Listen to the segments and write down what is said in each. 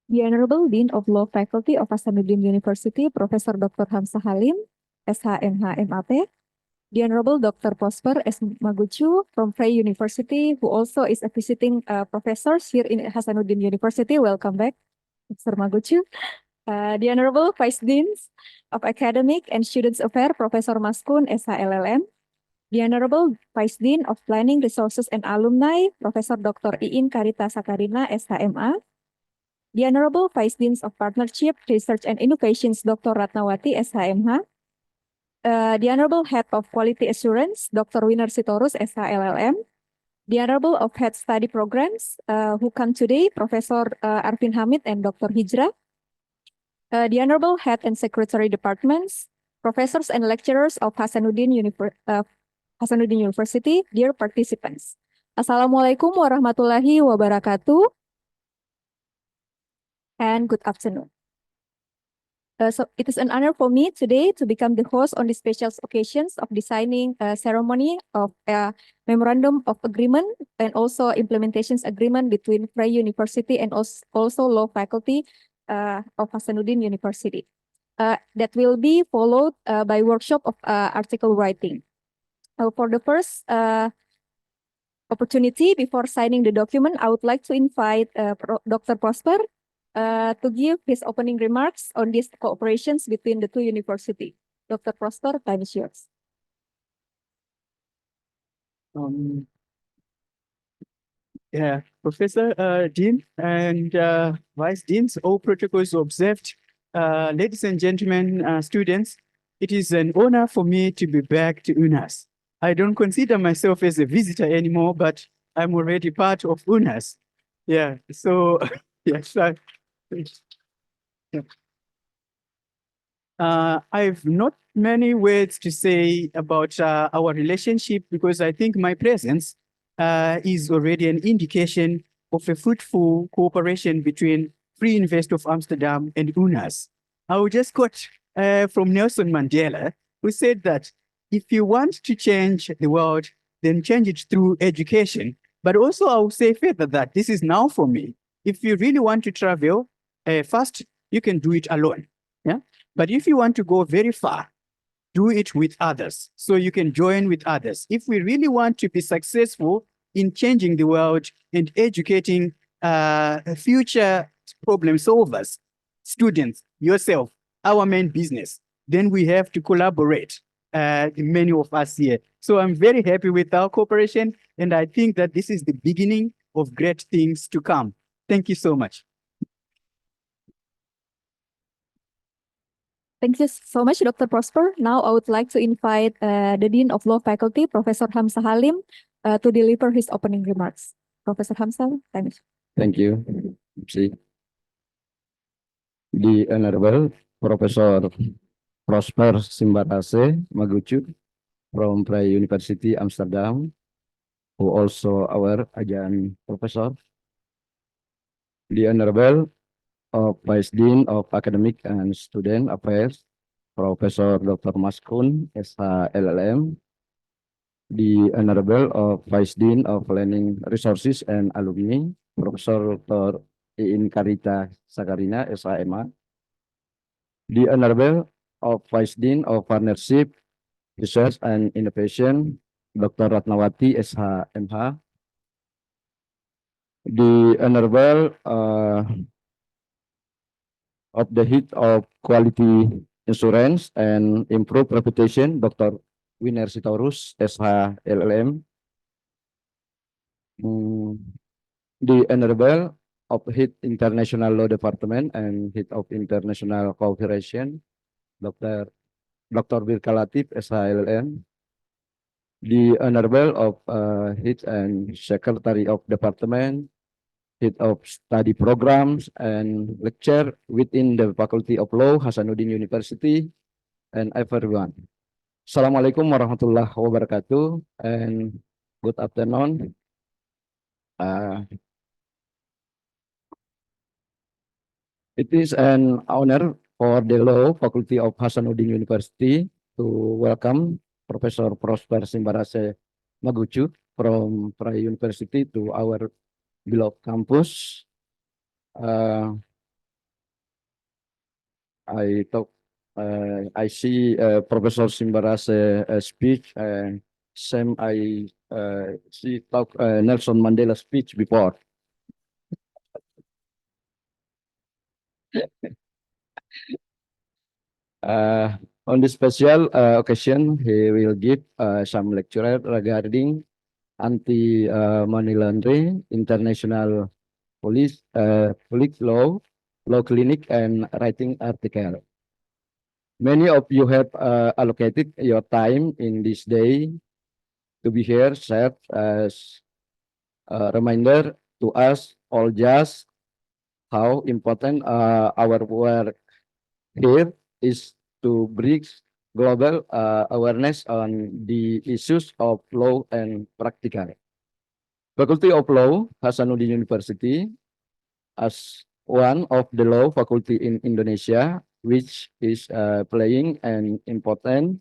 The Honorable Dean of Law Faculty of Hasanuddin University, Professor Dr. Hamzah Halim, SHMH MAP, the Honorable Dr. Prosper S. Maguchu from Vrije University, who also is a visiting professor here in Hasanuddin University. Welcome back, Mr. Maguchu. The Honorable Vice Deans of Academic and Students Affairs, Professor Maskun SH/LL.M. The Honorable Vice Dean of Planning, Resources, and Alumni, Professor Dr. Iin Karita Sakarina, SHMA. The Honorable Vice Deans of Partnership, Research, and Innovations, Dr. Ratnawati, SHMH. The Honorable Head of Quality Assurance, Dr. Winner Sitorus, SH/LL.M. The Honorable of Head Study Programs, who come today, Professor Arvin Hamid and Dr. Hijrah. The Honorable Head and Secretary Departments, Professors and Lecturers of Hasanuddin University, dear participants. Assalamualaikum warahmatullahi wabarakatuh, and good afternoon. So it is an honor for me today to become the host on the special occasions of designing a ceremony of a memorandum of agreement and also implementations agreement between Vrije University and also law faculty of Hasanuddin University. That will be followed by workshop of article writing. For the first opportunity before signing the document, I would like to invite Dr. Prosper to give his opening remarks on these cooperations between the two universities. Dr. Prosper, time is yours. Yeah, Professor Dean and Vice Deans, all protocols observed. Ladies and gentlemen, students, it is an honor for me to be back to UNAS. I don't consider myself as a visitor anymore, but I'm already part of UNAS. Yeah, so yes, I've not many words to say about our relationship because I think my presence is already an indication of a fruitful cooperation between Free University of Amsterdam and UNAS. I will just quote from Nelson Mandela, who said that if you want to change the world, then change it through education. But also I will say further that this is now for me. If you really want to travel fast, you can do it alone. Yeah. But if you want to go very far, do it with others so you can join with others. If we really want to be successful in changing the world and educating future problem solvers, students, yourself, our main business, then we have to collaborate, many of us here. So I'm very happy with our cooperation, and I think that this is the beginning of great things to come. Thank you so much. Thank you so much, Dr. Prosper. Now I would like to invite the Dean of Law Faculty, Professor Hamzah Halim, to deliver his opening remarks. Professor Hamzah, thank you. Thank you. The Honorable Professor Prosper Simbarase Maguchu from Vrije University, Amsterdam, who also our adjunct professor. The Honorable Vice Dean of Academic and Student Affairs, Professor Dr. Maskun, SH/LL.M. The Honorable Vice Dean of Planning, Resources, and Alumni, Professor Dr. Iin Karita Sakarina, SHMA. The Honorable Vice Dean of Partnership, Research, and Innovation, Dr. Ratnawati, SHMH. The Honorable of the Head of Quality Insurance and Improved Reputation, Dr. Winner Sitorus, SH/LL.M. The Honorable of Head International Law Department and Head of International Cooperation, Dr. Birka Latif, SH/LL.M. The Honorable of Head and Secretary of Department, Head of Study Programs and Lecture within the Faculty of Law, Hasanuddin University, and everyone. Assalamualaikum warahmatullahi wabarakatuh, and good afternoon. It is an honor for the Law Faculty of Hasanuddin University to welcome Professor Prosper Simbarase Maguchu from Vrije University to our beloved campus. I talk. I see Professor Simbara's speech, and same I see talk Nelson Mandela speech before. Uh, on this special occasion, he will give some lecture regarding anti-money laundering, international police law, law clinic, and writing article. Many of you have allocated your time in this day to be here, serve as a reminder to us all just how important our work here is to bring global awareness on the issues of law and practical. Faculty of Law, Hasanuddin University, as one of the law faculty in Indonesia, which is playing an important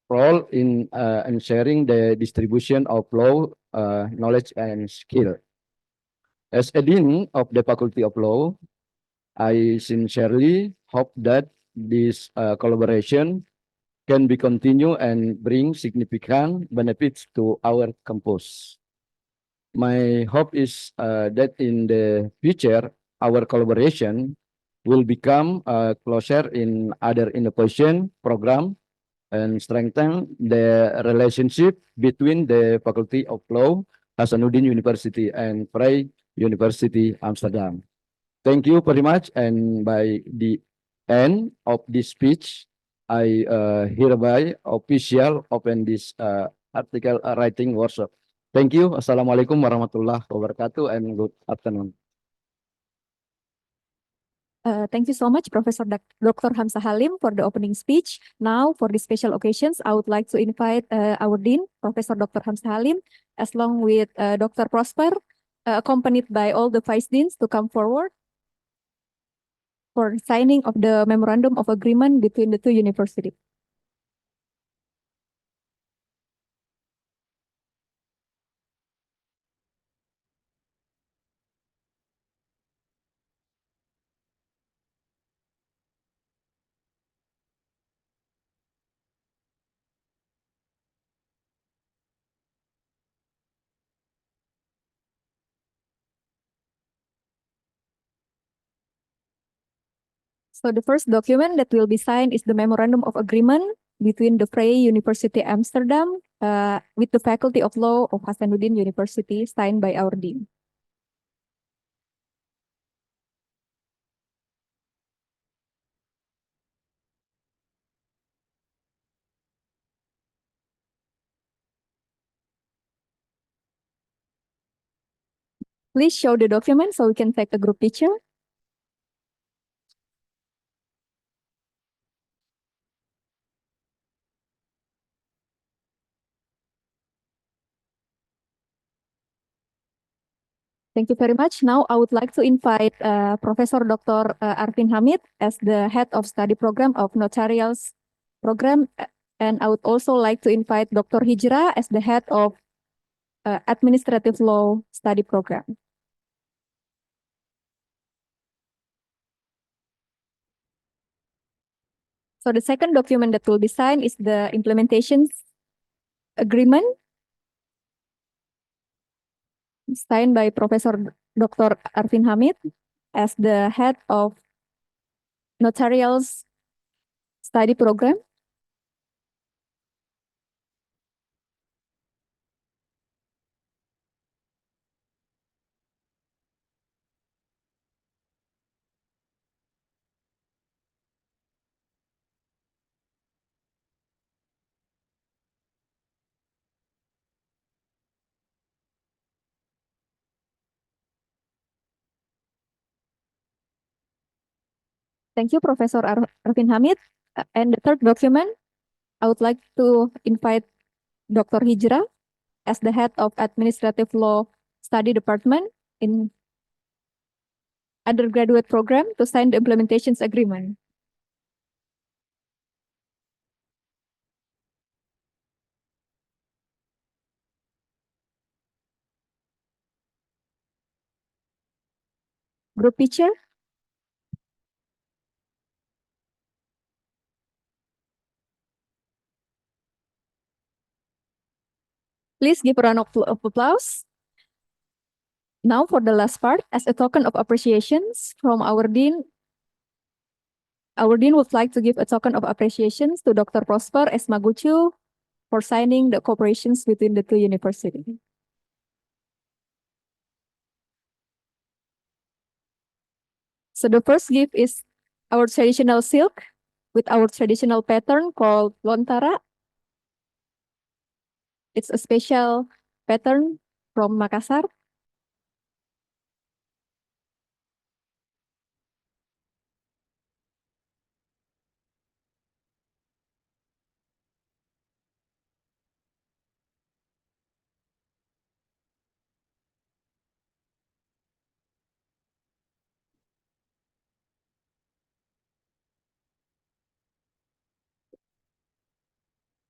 role in ensuring the distribution of law knowledge and skill. As a dean of the Faculty of Law, I sincerely hope that this collaboration can be continued and bring significant benefits to our campus. My hope is that in the future, our collaboration will become closer in other innovation program and strengthen the relationship between the Faculty of Law, Hasanuddin University, and Vrije University, Amsterdam. Thank you very much. And by the end of this speech, I hereby official open this article writing workshop. Thank you. Assalamualaikum warahmatullahi wabarakatuh and good afternoon. Thank you so much, Professor Dr. Hamzah Halim, for the opening speech. Now, for these special occasions, I would like to invite our Dean, Professor Dr. Hamzah Halim, along with Dr. Prosper, accompanied by all the Vice Deans, to come forward for signing of the Memorandum of Agreement between the two universities. So the first document that will be signed is the Memorandum of Agreement between the Vrije University Amsterdam with the Faculty of Law of Hasanuddin University, signed by our Dean. Please show the document so we can take a group picture. Thank you very much. Now I would like to invite Professor Dr. Arvin Hamid as the Head of Study Program of Notarials Program. And I would also like to invite Dr. Hijra as the Head of Administrative Law Study Program. So the second document that will be signed is the Implementation Agreement, signed by Professor Dr. Arvin Hamid as the Head of Notarials Study Program. Thank you, Professor Arvin Hamid. And the third document, I would like to invite Dr. Hijra as the Head of Administrative Law Study Department in undergraduate program to sign the implementations agreement. Group picture. Please give a round of applause. Now for the last part, as a token of appreciations from our Dean would like to give a token of appreciations to Dr. Prosper S. Maguchu for signing the cooperations between the two universities. So the first gift is our traditional silk with our traditional pattern called lontara. It's a special pattern from Makassar.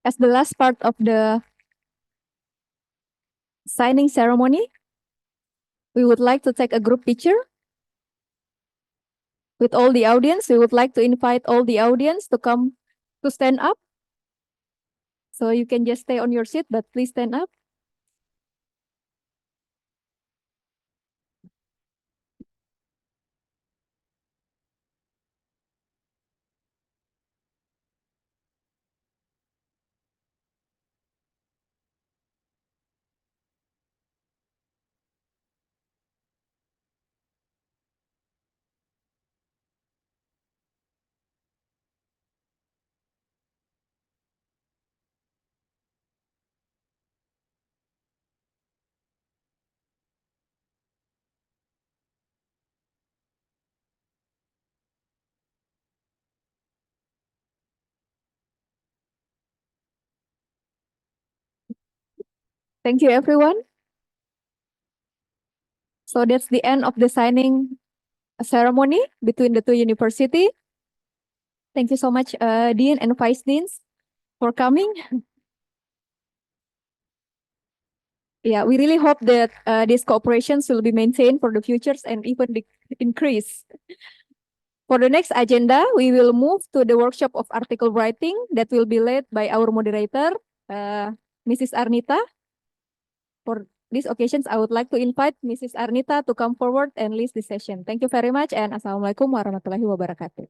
As the last part of the signing ceremony, we would like to take a group picture with all the audience. We would like to invite all the audience to come to stand up. So you can just stay on your seat, but please stand up. Thank you, everyone. So that's the end of the signing ceremony between the two universities. Thank you so much, Dean and Vice Deans, for coming. Yeah, we really hope that these cooperations will be maintained for the futures and even increase. For the next agenda, we will move to the workshop of article writing that will be led by our moderator, Mrs. Arnita. For these occasions, I would like to invite Mrs. Arnita to come forward and lead the session. Thank you very much, and Assalamualaikum warahmatullahi wabarakatuh.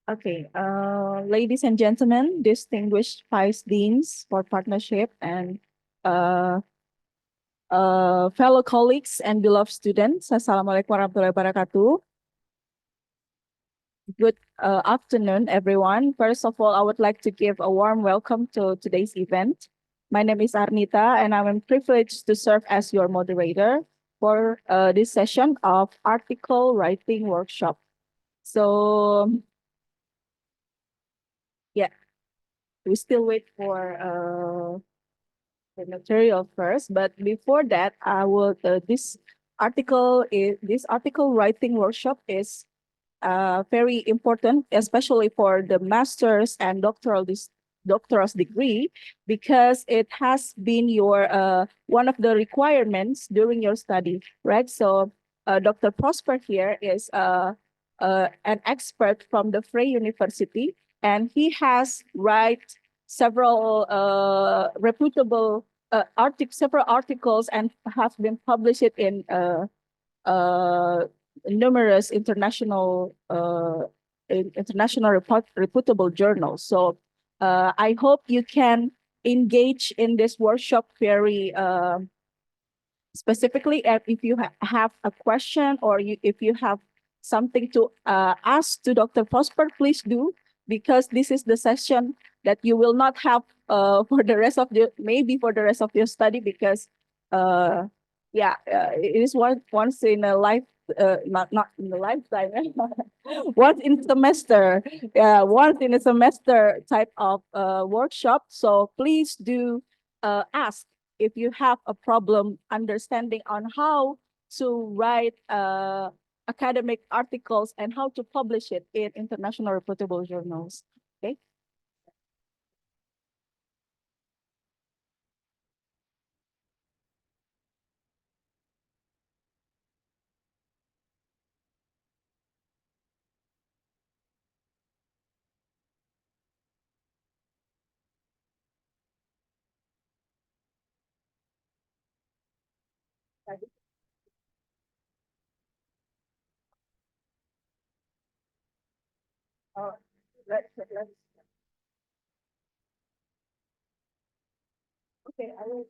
Okay, ladies and gentlemen, distinguished vice deans for partnership and uh, fellow colleagues and beloved students, Assalamualaikum warahmatullahi wabarakatuh. Good afternoon, everyone. First of all, I would like to give a warm welcome to today's event. My name is Arnita, and I'm privileged to serve as your moderator for this session of article writing workshop. So, yeah, we still wait for the material first, but before that, I will this article writing workshop is very important, especially for the master's and doctoral's degree, because it has been your one of the requirements during your study, right? So Dr. Prosper here is an expert from the Vrije University, and he has write several reputable several articles and have been published in uh, numerous international reputable journals. So I hope you can engage in this workshop very specifically. And if you have a question, or if you have something to ask to Dr. Prosper, please do, because this is the session that you will not have for the rest of your study, because it is once in a life, not in a lifetime, once in semester, once in a semester type of workshop. So please do ask if you have a problem understanding on how to write academic articles and how to publish it in international reputable journals. Okay. Let's okay. I will.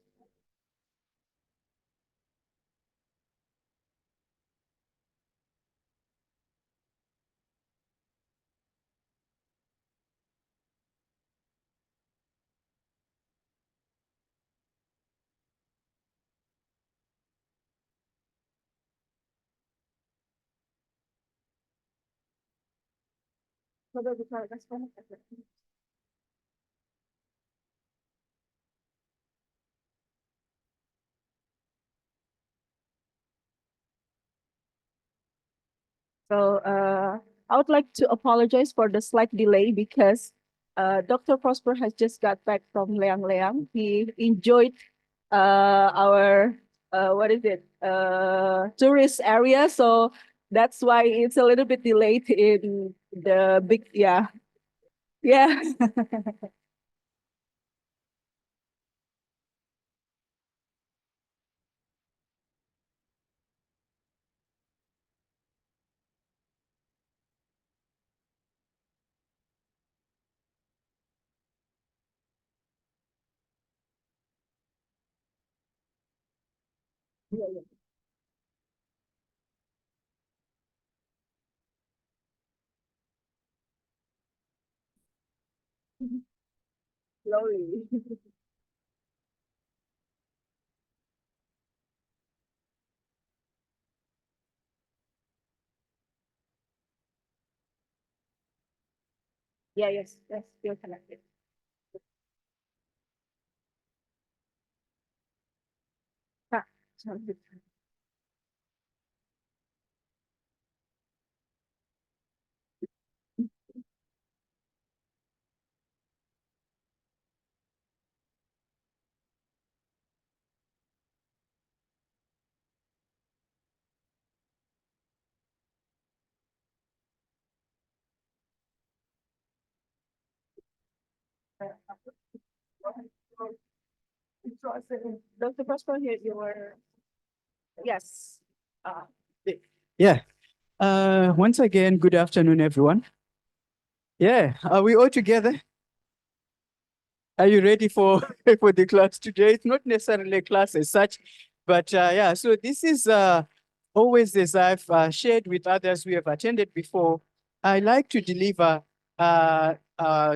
So I would like to apologize for the slight delay, because Dr. Prosper has just got back from Leang. He enjoyed our what is it, tourist area. So that's why it's a little bit delayed in the big, yeah. Yeah. Yeah, yeah. Slowly. Yeah, yes, yes, still connected. Ah, sorry. Dr. Prosper, here you were. Yes. Uh, Yeah. Once again, good afternoon, everyone. Yeah, are we all together? Are you ready for, for the class today? It's not necessarily a class as such, but yeah, so this is always, as I've shared with others we have attended before, I like to deliver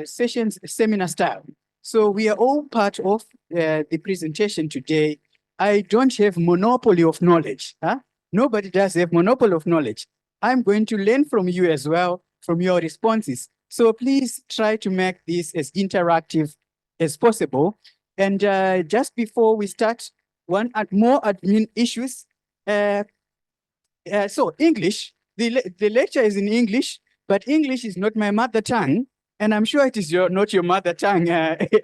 sessions seminar style. So we are all part of the presentation today. I don't have monopoly of knowledge. Huh? Nobody does have monopoly of knowledge. I'm going to learn from you as well, from your responses. So please try to make this as interactive as possible. And just before we start, more admin issues. So English, the lecture is in English, but English is not my mother tongue. And I'm sure it is not your mother tongue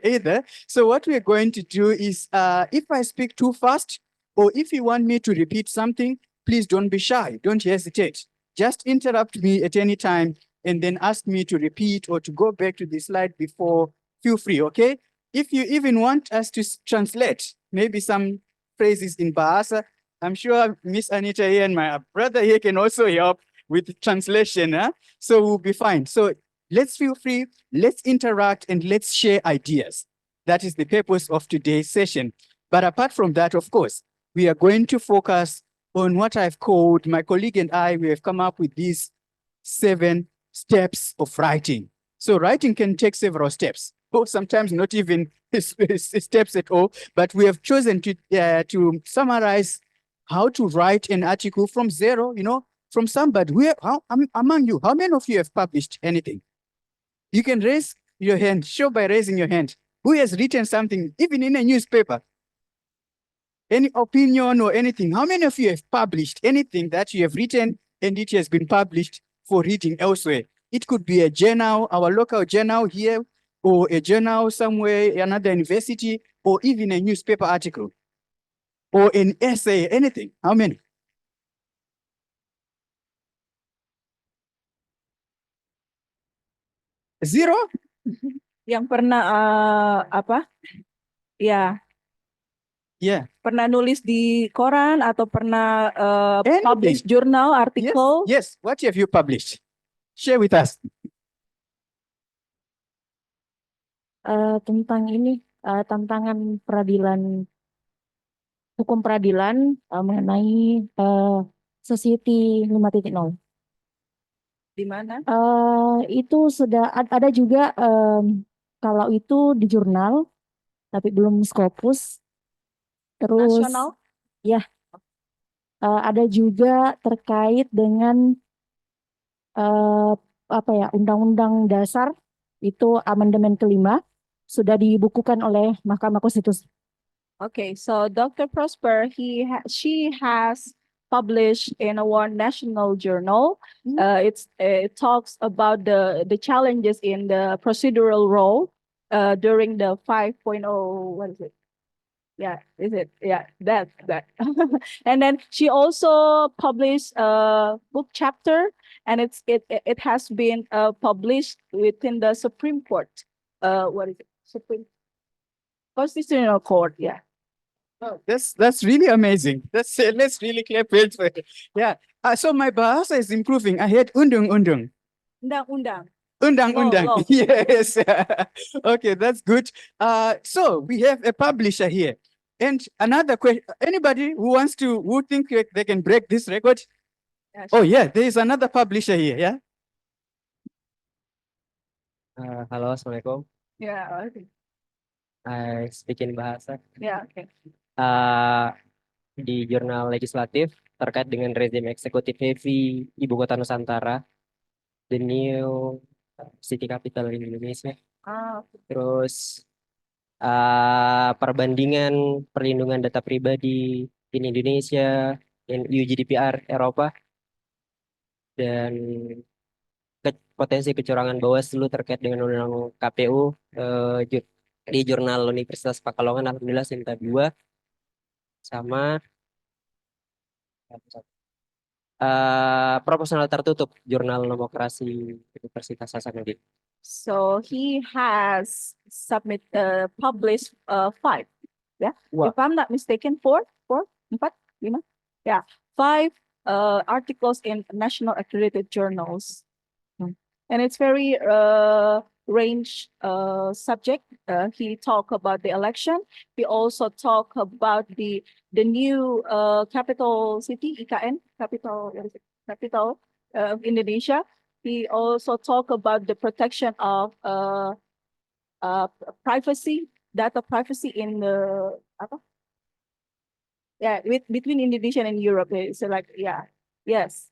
either. So what we're going to do is, if I speak too fast, or if you want me to repeat something, please don't be shy, don't hesitate. Just interrupt me at any time and then ask me to repeat or to go back to the slide before, feel free, okay? If you even want us to translate, maybe some phrases in Bahasa, I'm sure Miss Anita here and my brother here can also help with translation, huh? So we'll be fine. So let's feel free, let's interact, and let's share ideas. That is the purpose of today's session. But apart from that, of course, we are going to focus on what I've called, my colleague and I, we have come up with these 7 steps of writing. So writing can take several steps, or sometimes not even steps at all, but we have chosen to summarize how to write an article from zero, from somebody. Among you, how many of you have published anything? You can raise your hand, show by raising your hand. Who has written something, even in a newspaper? Any opinion or anything? How many of you have published anything that you have written and it has been published for reading elsewhere? It could be a journal, our local journal here, or a journal somewhere, another university, or even a newspaper article, or an essay, anything. How many? Zero? Yang pernah apa? Ya, Yeah. pernah nulis di koran atau pernah Anything. publish jurnal, artikel? Yes. What have you published? Share with us. Tentang ini tantangan peradilan hukum peradilan mengenai Society 5.0. Di mana? Itu sudah ada juga kalau itu di jurnal tapi belum Scopus. Terus Nasional? ya ada juga terkait dengan Undang-Undang Dasar itu amandemen kelima sudah dibukukan oleh Mahkamah Konstitusi. Okay, so Dr. Prosper, she has published in one national journal. It talks about the challenges in the procedural role during the 5.0. What is it? Yeah, is it? Yeah, that. And then she also published a book chapter, and it has been published within the Supreme Court. What is it? Supreme Constitutional Court. Yeah. Oh, that's really amazing. Let's really clap hands for it. Yeah. So my Bahasa is improving. I heard undang-undang. Undang-undang. Undang-undang. Law. Yes. Okay, that's good. So we have a publisher here. And another question, anybody who think they can break this record? Yeah, Oh yeah, there is another publisher here, yeah? Halo, Assalamualaikum. Yeah. Okay. I speak in bahasa. Yeah. Okay. Di jurnal legislatif terkait dengan rezim eksekutif heavy Ibu Kota Nusantara, the new city capital in Indonesia. Terus perbandingan perlindungan data pribadi in Indonesia, in EU GDPR Eropa, dan potensi kecurangan Bawaslu terkait dengan undang-undang KPU di jurnal Universitas Pekalongan, alhamdulillah Sinta 2, sama proporsional tertutup jurnal Demokrasi Universitas Hasanuddin. So he has published 5. Yeah. Wow. If I'm not mistaken, 4, 5. Yeah. 5 articles in national accredited journals. And it's very range subject. He talked about the election. He also talked about the new capital city, IKN, capital of Indonesia. He also talked about the protection of privacy, data privacy in the between Indonesia and Europe. So yes.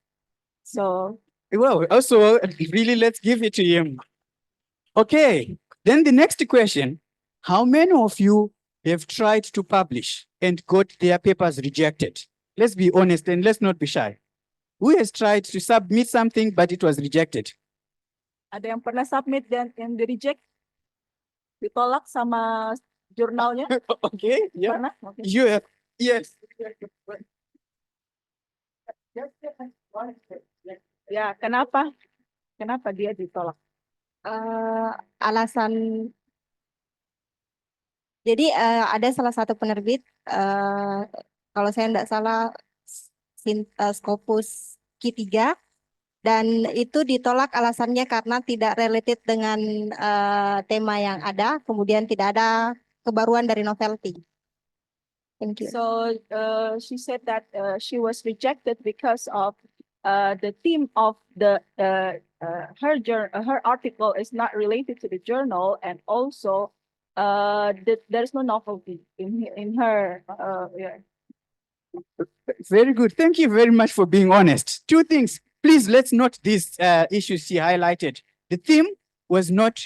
So. Well, also, really, let's give it to him. Okay, then the next question, how many of you have tried to publish and got their papers rejected? Let's be honest and let's not be shy. who has tried to submit something, but it was rejected? Ada yang pernah submit dan yang di reject, ditolak sama jurnalnya? Okay, yeah. Pernah? Okay. You have, yes. Ya, kenapa? Kenapa dia ditolak? Alasan jadi ada salah satu penerbit kalau saya tidak salah Scopus Q3 dan itu ditolak alasannya karena tidak related dengan tema yang ada, kemudian tidak ada kebaruan dari novelty. Thank you. So she said that she was rejected because of the theme of her article is not related to the journal, and also there's no novelty in her. Yeah. Very good. Thank you very much for being honest. Two things. Please, let's note these issues she highlighted. The theme was not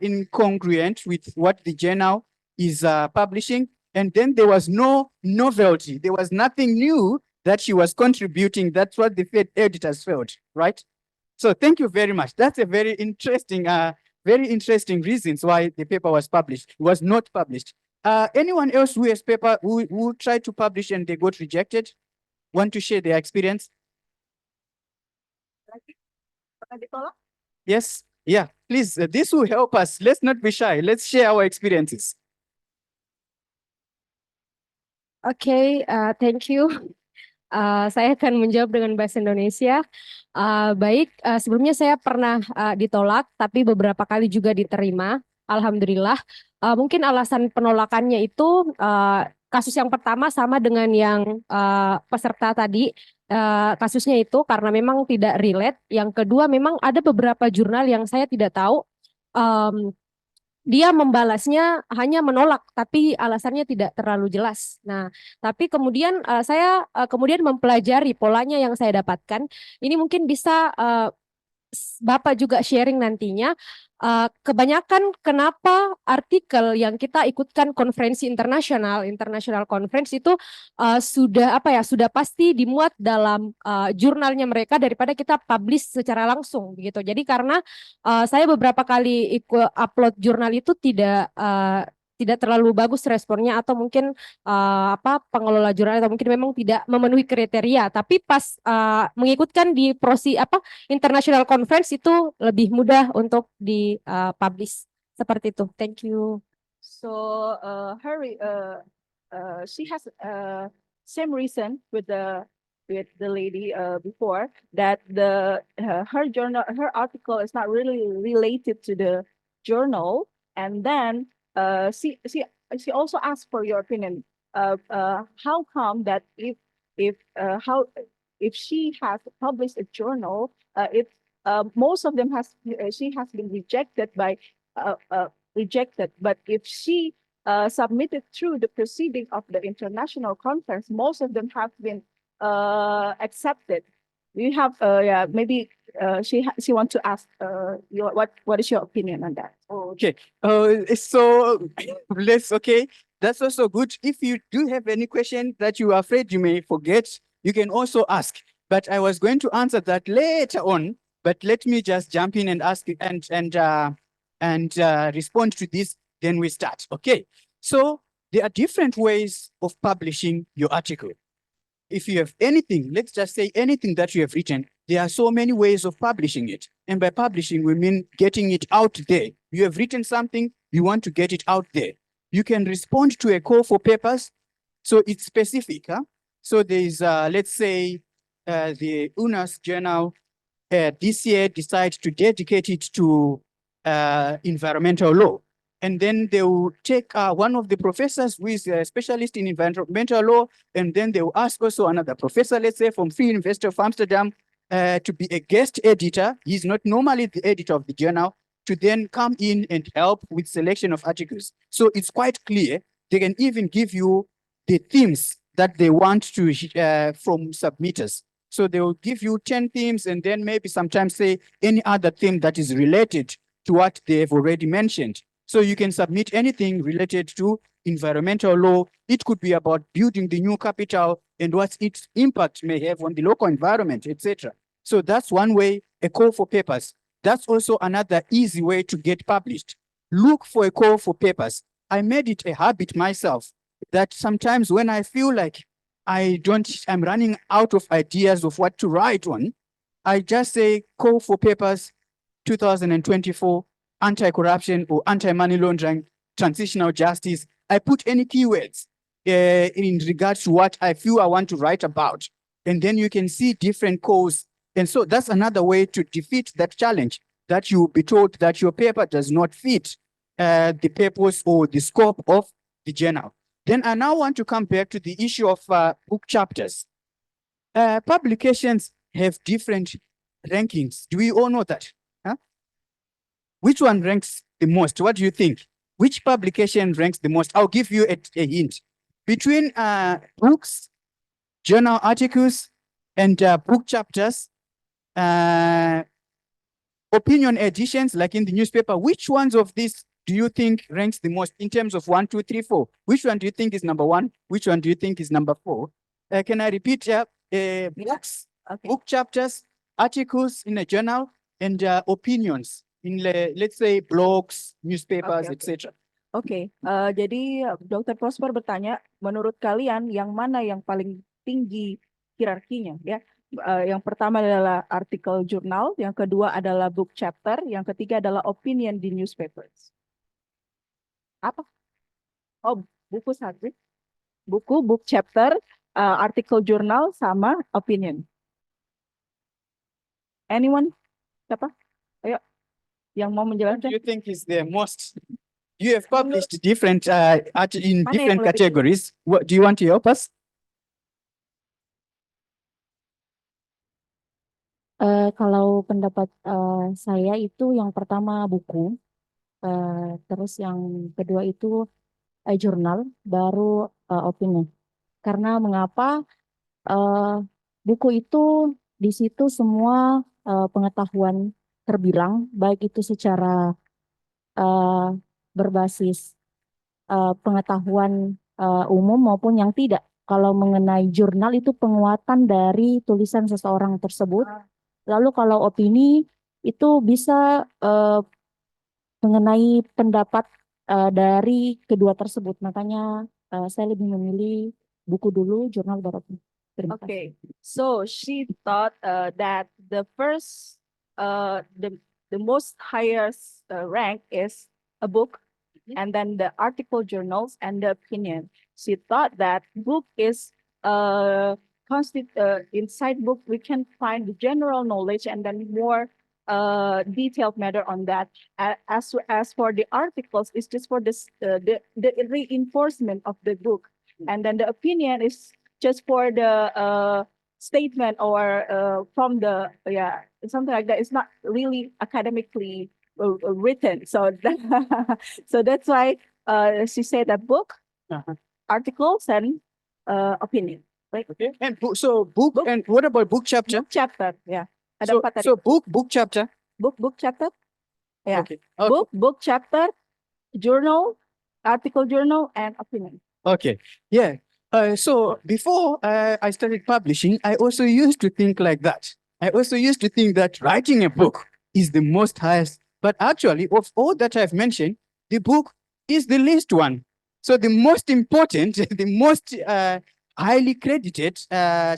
incongruent with what the journal is publishing. And then there was no novelty. There was nothing new that she was contributing. That's what the editors felt, right? So thank you very much. That's a very interesting reasons why the paper was published, was not published. Anyone else who has paper, who tried to publish and they got rejected? Want to share their experience? Pernah ditolak? Yes, yeah, please, this will help us. Let's not be shy. Let's share our experiences. Oke, thank you. Saya akan menjawab dengan bahasa Indonesia. Baik, sebelumnya saya pernah ditolak, tapi beberapa kali juga diterima. Alhamdulillah. Mungkin alasan penolakannya itu kasus yang pertama sama dengan yang peserta tadi. Kasusnya itu karena memang tidak relate. Yang kedua, memang ada beberapa jurnal yang saya tidak tahu. Dia membalasnya hanya menolak, tapi alasannya tidak terlalu jelas. Nah, tapi kemudian saya kemudian mempelajari polanya yang saya dapatkan. Ini mungkin bisa Bapak juga sharing nantinya. Kebanyakan kenapa artikel yang kita ikutkan konferensi internasional conference itu sudah pasti dimuat dalam jurnalnya mereka daripada kita publish secara langsung begitu. Jadi karena saya beberapa kali ikut upload jurnal itu tidak terlalu bagus responnya, atau mungkin pengelola jurnal atau mungkin memang tidak memenuhi kriteria, tapi pas mengikutkan di international conference itu lebih mudah untuk di publish seperti itu. Thank you. So she has same reason with the lady before, that her article is not really related to the journal, and then she also asked for your opinion. How come that if she has published a journal, most of them she has been rejected, but if she submitted through the proceeding of the international conference, most of them have been accepted. Do you have maybe she wants to ask what is your opinion on that? Okay. So okay. That's also good. If you do have any question that you are afraid you may forget, you can also ask. But I was going to answer that later on. But let me just jump in and ask and respond to this. Then we start. Okay. So there are different ways of publishing your article. If you have anything, let's just say anything that you have written, there are so many ways of publishing it. And by publishing, we mean getting it out there. You have written something, you want to get it out there. You can respond to a call for papers. So it's specific. So there is, let's say, the UNAS journal this year decides to dedicate it to environmental law. And then they will take one of the professors who is a specialist in environmental law, and then they will ask also another professor, let's say from Vrije Universiteit of Amsterdam, to be a guest editor. He's not normally the editor of the journal, to then come in and help with selection of articles. So it's quite clear. They can even give you the themes that they want to from submitters. So they will give you 10 themes, and then maybe sometimes say any other theme that is related to what they've already mentioned. So you can submit anything related to environmental law. It could be about building the new capital, and what its impact may have on the local environment, etc. So that's one way, a call for papers. That's also another easy way to get published. Look for a call for papers. I made it a habit myself that sometimes when I feel like I'm running out of ideas of what to write on, I just say call for papers 2024, anti-corruption or anti-money laundering, transitional justice. I put any keywords in regards to what I feel I want to write about. And then you can see different calls. And so that's another way to defeat that challenge, that you'll be told that your paper does not fit the purpose or the scope of the journal. Then I now want to come back to the issue of book chapters. Publications have different rankings. Do we all know that? Huh? Which one ranks the most? What do you think? Which publication ranks the most? I'll give you a hint. Between books, journal articles, and book chapters, opinion editions, like in the newspaper, which ones of these do you think ranks the most in terms of 1, 2, 3, 4? Which one do you think is number 1? Which one do you think is number 4? Can I repeat? Books, Okay. book chapters, articles in a journal, and opinions in, let's say, blogs, newspapers, Okay. etc. Oke, jadi Dr. Prosper bertanya, menurut kalian yang mana yang paling tinggi hierarkinya ya? Yang pertama adalah artikel jurnal, yang kedua adalah book chapter, yang ketiga adalah opinion di newspapers. Apa? Oh, buku satu. Buku, book chapter, artikel jurnal, sama opinion. Anyone? Siapa? Ayo, yang mau What do menjelaskan? you think is the most? You have published different in Mana yang different lebih- categories. What do you want to help us? Kalau pendapat saya itu yang pertama buku, terus yang kedua itu jurnal, baru opini. Karena mengapa buku itu di situ semua pengetahuan terbilang, baik itu secara berbasis pengetahuan umum maupun yang tidak. Kalau mengenai jurnal itu penguatan dari tulisan seseorang tersebut. Lalu kalau opini itu bisa mengenai pendapat dari kedua tersebut. Makanya saya lebih memilih buku dulu, jurnal baru opini. Terima kasih. Okay, so she thought that the first, the most highest rank is a book, and then the article, journals, and the opinion. She thought that book is inside book we can find the general knowledge and then more detailed matter on that. As for the articles, it's just for this the reinforcement of the book, and then the opinion is just for the statement or from the something like that. It's not really academically written. So so that's why she said that book, articles, and opinion. Right? Okay. And so book, Book. and what about book chapter? Book chapter, ya. Ada So, 4 tadi. so book chapter. Book chapter, ya. Okay. Okay. Book chapter, journal, article, journal, and opinion. Okay. Yeah. So before I started publishing, I also used to think like that. I also used to think that writing a book is the most highest. But actually, of all that I've mentioned, the book is the least one. So the most important, the most highly credited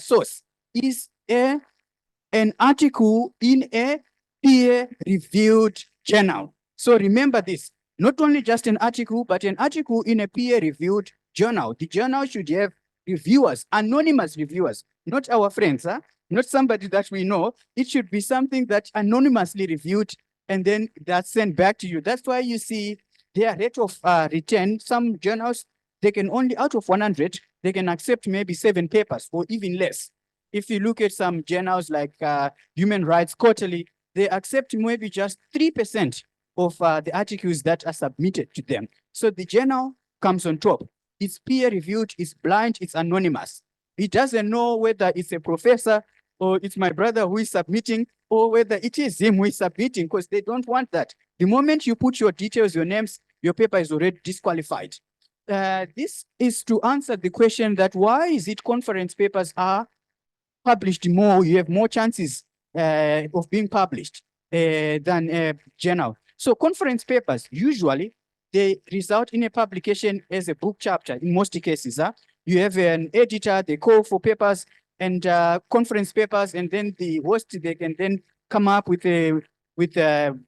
source is an article in a peer-reviewed journal. So remember this, not only just an article, but an article in a peer-reviewed journal. The journal should have reviewers, anonymous reviewers, not our friends, not somebody that we know. It should be something that anonymously reviewed and then that's sent back to you. That's why you see their rate of return. Some journals, they can only, out of 100, they can accept maybe 7 papers or even less. If you look at some journals like Human Rights Quarterly, they accept maybe just 3% of the articles that are submitted to them. So the journal comes on top. It's peer-reviewed, it's blind, it's anonymous. He doesn't know whether it's a professor or it's my brother who is submitting or whether it is him who is submitting, because they don't want that. The moment you put your details, your names, your paper is already disqualified. this is to answer the question that why is it conference papers are published more, you have more chances of being published than a journal. So conference papers, usually, they result in a publication as a book chapter in most cases. You have an editor, they call for papers and conference papers, and then the host, they can then come up with a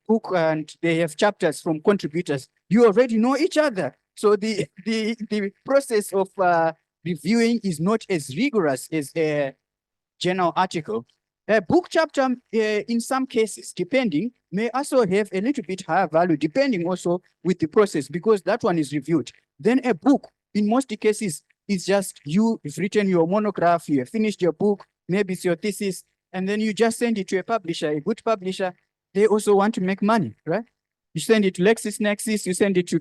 book and they have chapters from contributors. You already know each other. So the process of reviewing is not as rigorous as a journal article. A book chapter, in some cases, depending, may also have a little bit higher value, depending also with the process, because that one is reviewed. Then a book, in most cases, is just you've written your monograph, you have finished your book, maybe it's your thesis, and then you just send it to a publisher, a good publisher. They also want to make money, right? You send it to LexisNexis, you send it to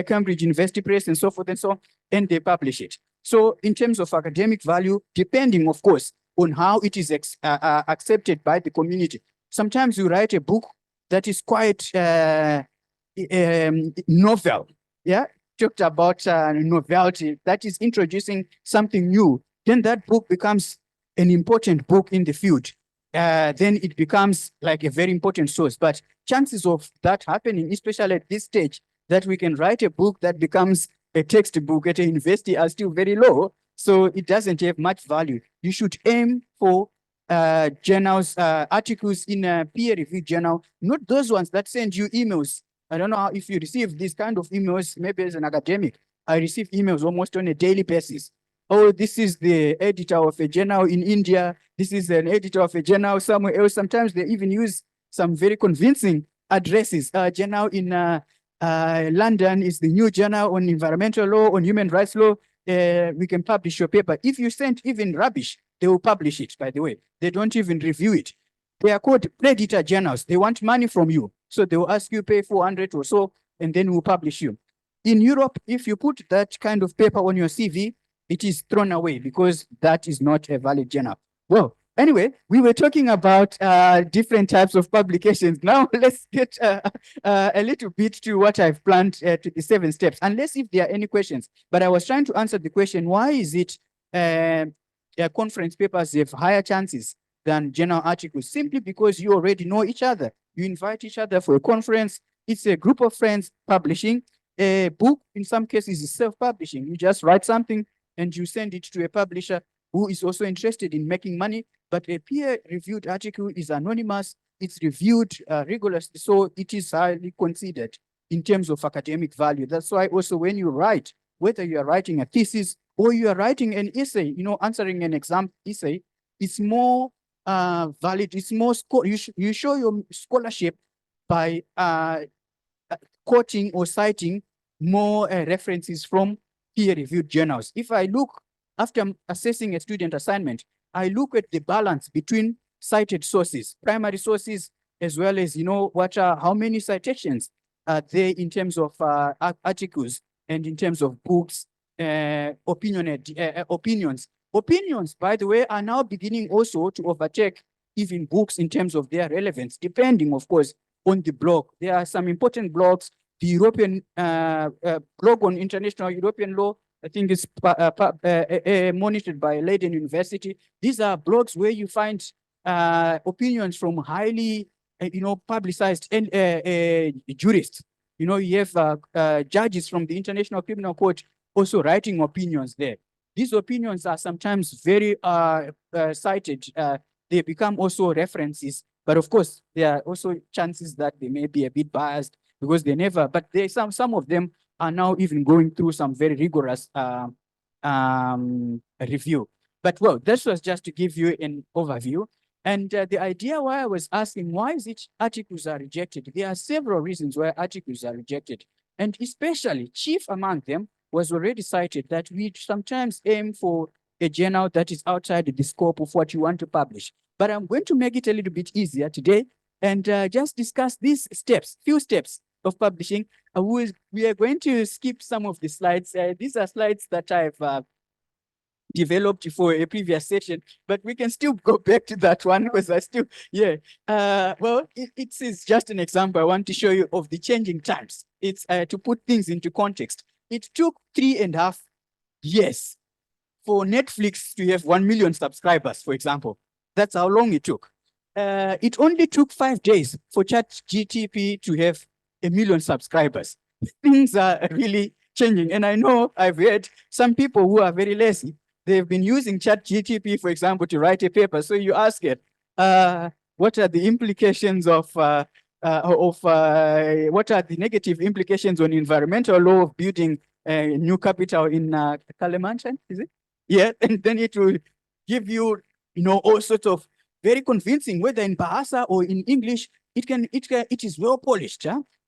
Cambridge University Press, and so forth and so on, and they publish it. So in terms of academic value, depending, of course, on how it is accepted by the community. Sometimes you write a book that is quite novel, yeah? Talked about novelty, that is introducing something new. Then that book becomes an important book in the field. Then it becomes like a very important source. But chances of that happening, especially at this stage, that we can write a book that becomes a textbook at a university are still very low. So it doesn't have much value. You should aim for journals, articles in a peer-reviewed journal, not those ones that send you emails. I don't know if you receive these kind of emails, maybe as an academic. I receive emails almost on a daily basis. Oh, this is the editor of a journal in India. This is an editor of a journal somewhere else. Sometimes they even use some very convincing addresses. Journal in London is the new journal on environmental law, on human rights law. We can publish your paper. If you send even rubbish, they will publish it, by the way. They don't even review it. They are called predator journals. They want money from you. So they will ask you pay 400 or so, and then we'll publish you. In Europe, if you put that kind of paper on your CV, it is thrown away because that is not a valid journal. Well, anyway, we were talking about different types of publications. Now let's get a little bit to what I've planned to the 7 steps, unless if there are any questions. But I was trying to answer the question, why is it conference papers have higher chances than journal articles? Simply because you already know each other. You invite each other for a conference. It's a group of friends publishing. A book, in some cases, is self-publishing. You just write something and you send it to a publisher who is also interested in making money. But a peer-reviewed article is anonymous. It's reviewed rigorously, so it is highly considered in terms of academic value. That's why also when you write, whether you are writing a thesis or you are writing an essay, you know, answering an exam essay, it's more valid. It's more you show your scholarship by quoting or citing more references from peer-reviewed journals. If I look, after assessing a student assignment, I look at the balance between cited sources, primary sources, as well as, you know, how many citations are there in terms of articles and in terms of books, opinions. Opinions, by the way, are now beginning also to overtake even books in terms of their relevance, depending, of course, on the blog. There are some important blogs. The European blog on international European law, I think it's monitored by Leiden University. These are blogs where you find opinions from highly, publicized and jurists. You know, you have judges from the International Criminal Court also writing opinions there. These opinions are sometimes very cited. They become also references, but of course, there are also chances that they may be a bit biased because they never, but some of them are now even going through some very rigorous review. But well, this was just to give you an overview. And the idea why I was asking, why is it articles are rejected? There are several reasons why articles are rejected. And especially, chief among them was already cited that we sometimes aim for a journal that is outside the scope of what you want to publish. But I'm going to make it a little bit easier today and just discuss these steps, few steps of publishing. We are going to skip some of the slides. These are slides that I've developed for a previous session, but we can still go back to that one because I still, well, it is just an example I want to show you of the changing times. It's to put things into context. It took 3.5 years for Netflix to have 1 million subscribers, for example. That's how long it took. It only took 5 days for ChatGPT to have 1 million subscribers. Things are really changing. And I know I've heard some people who are very lazy. They've been using ChatGPT, for example, to write a paper. So you ask it, what are the implications of what are the negative implications on environmental law of building a new capital in Kalimantan, is it? Yeah, and then it will give you, all sorts of very convincing, whether in Bahasa or in English, it is well polished,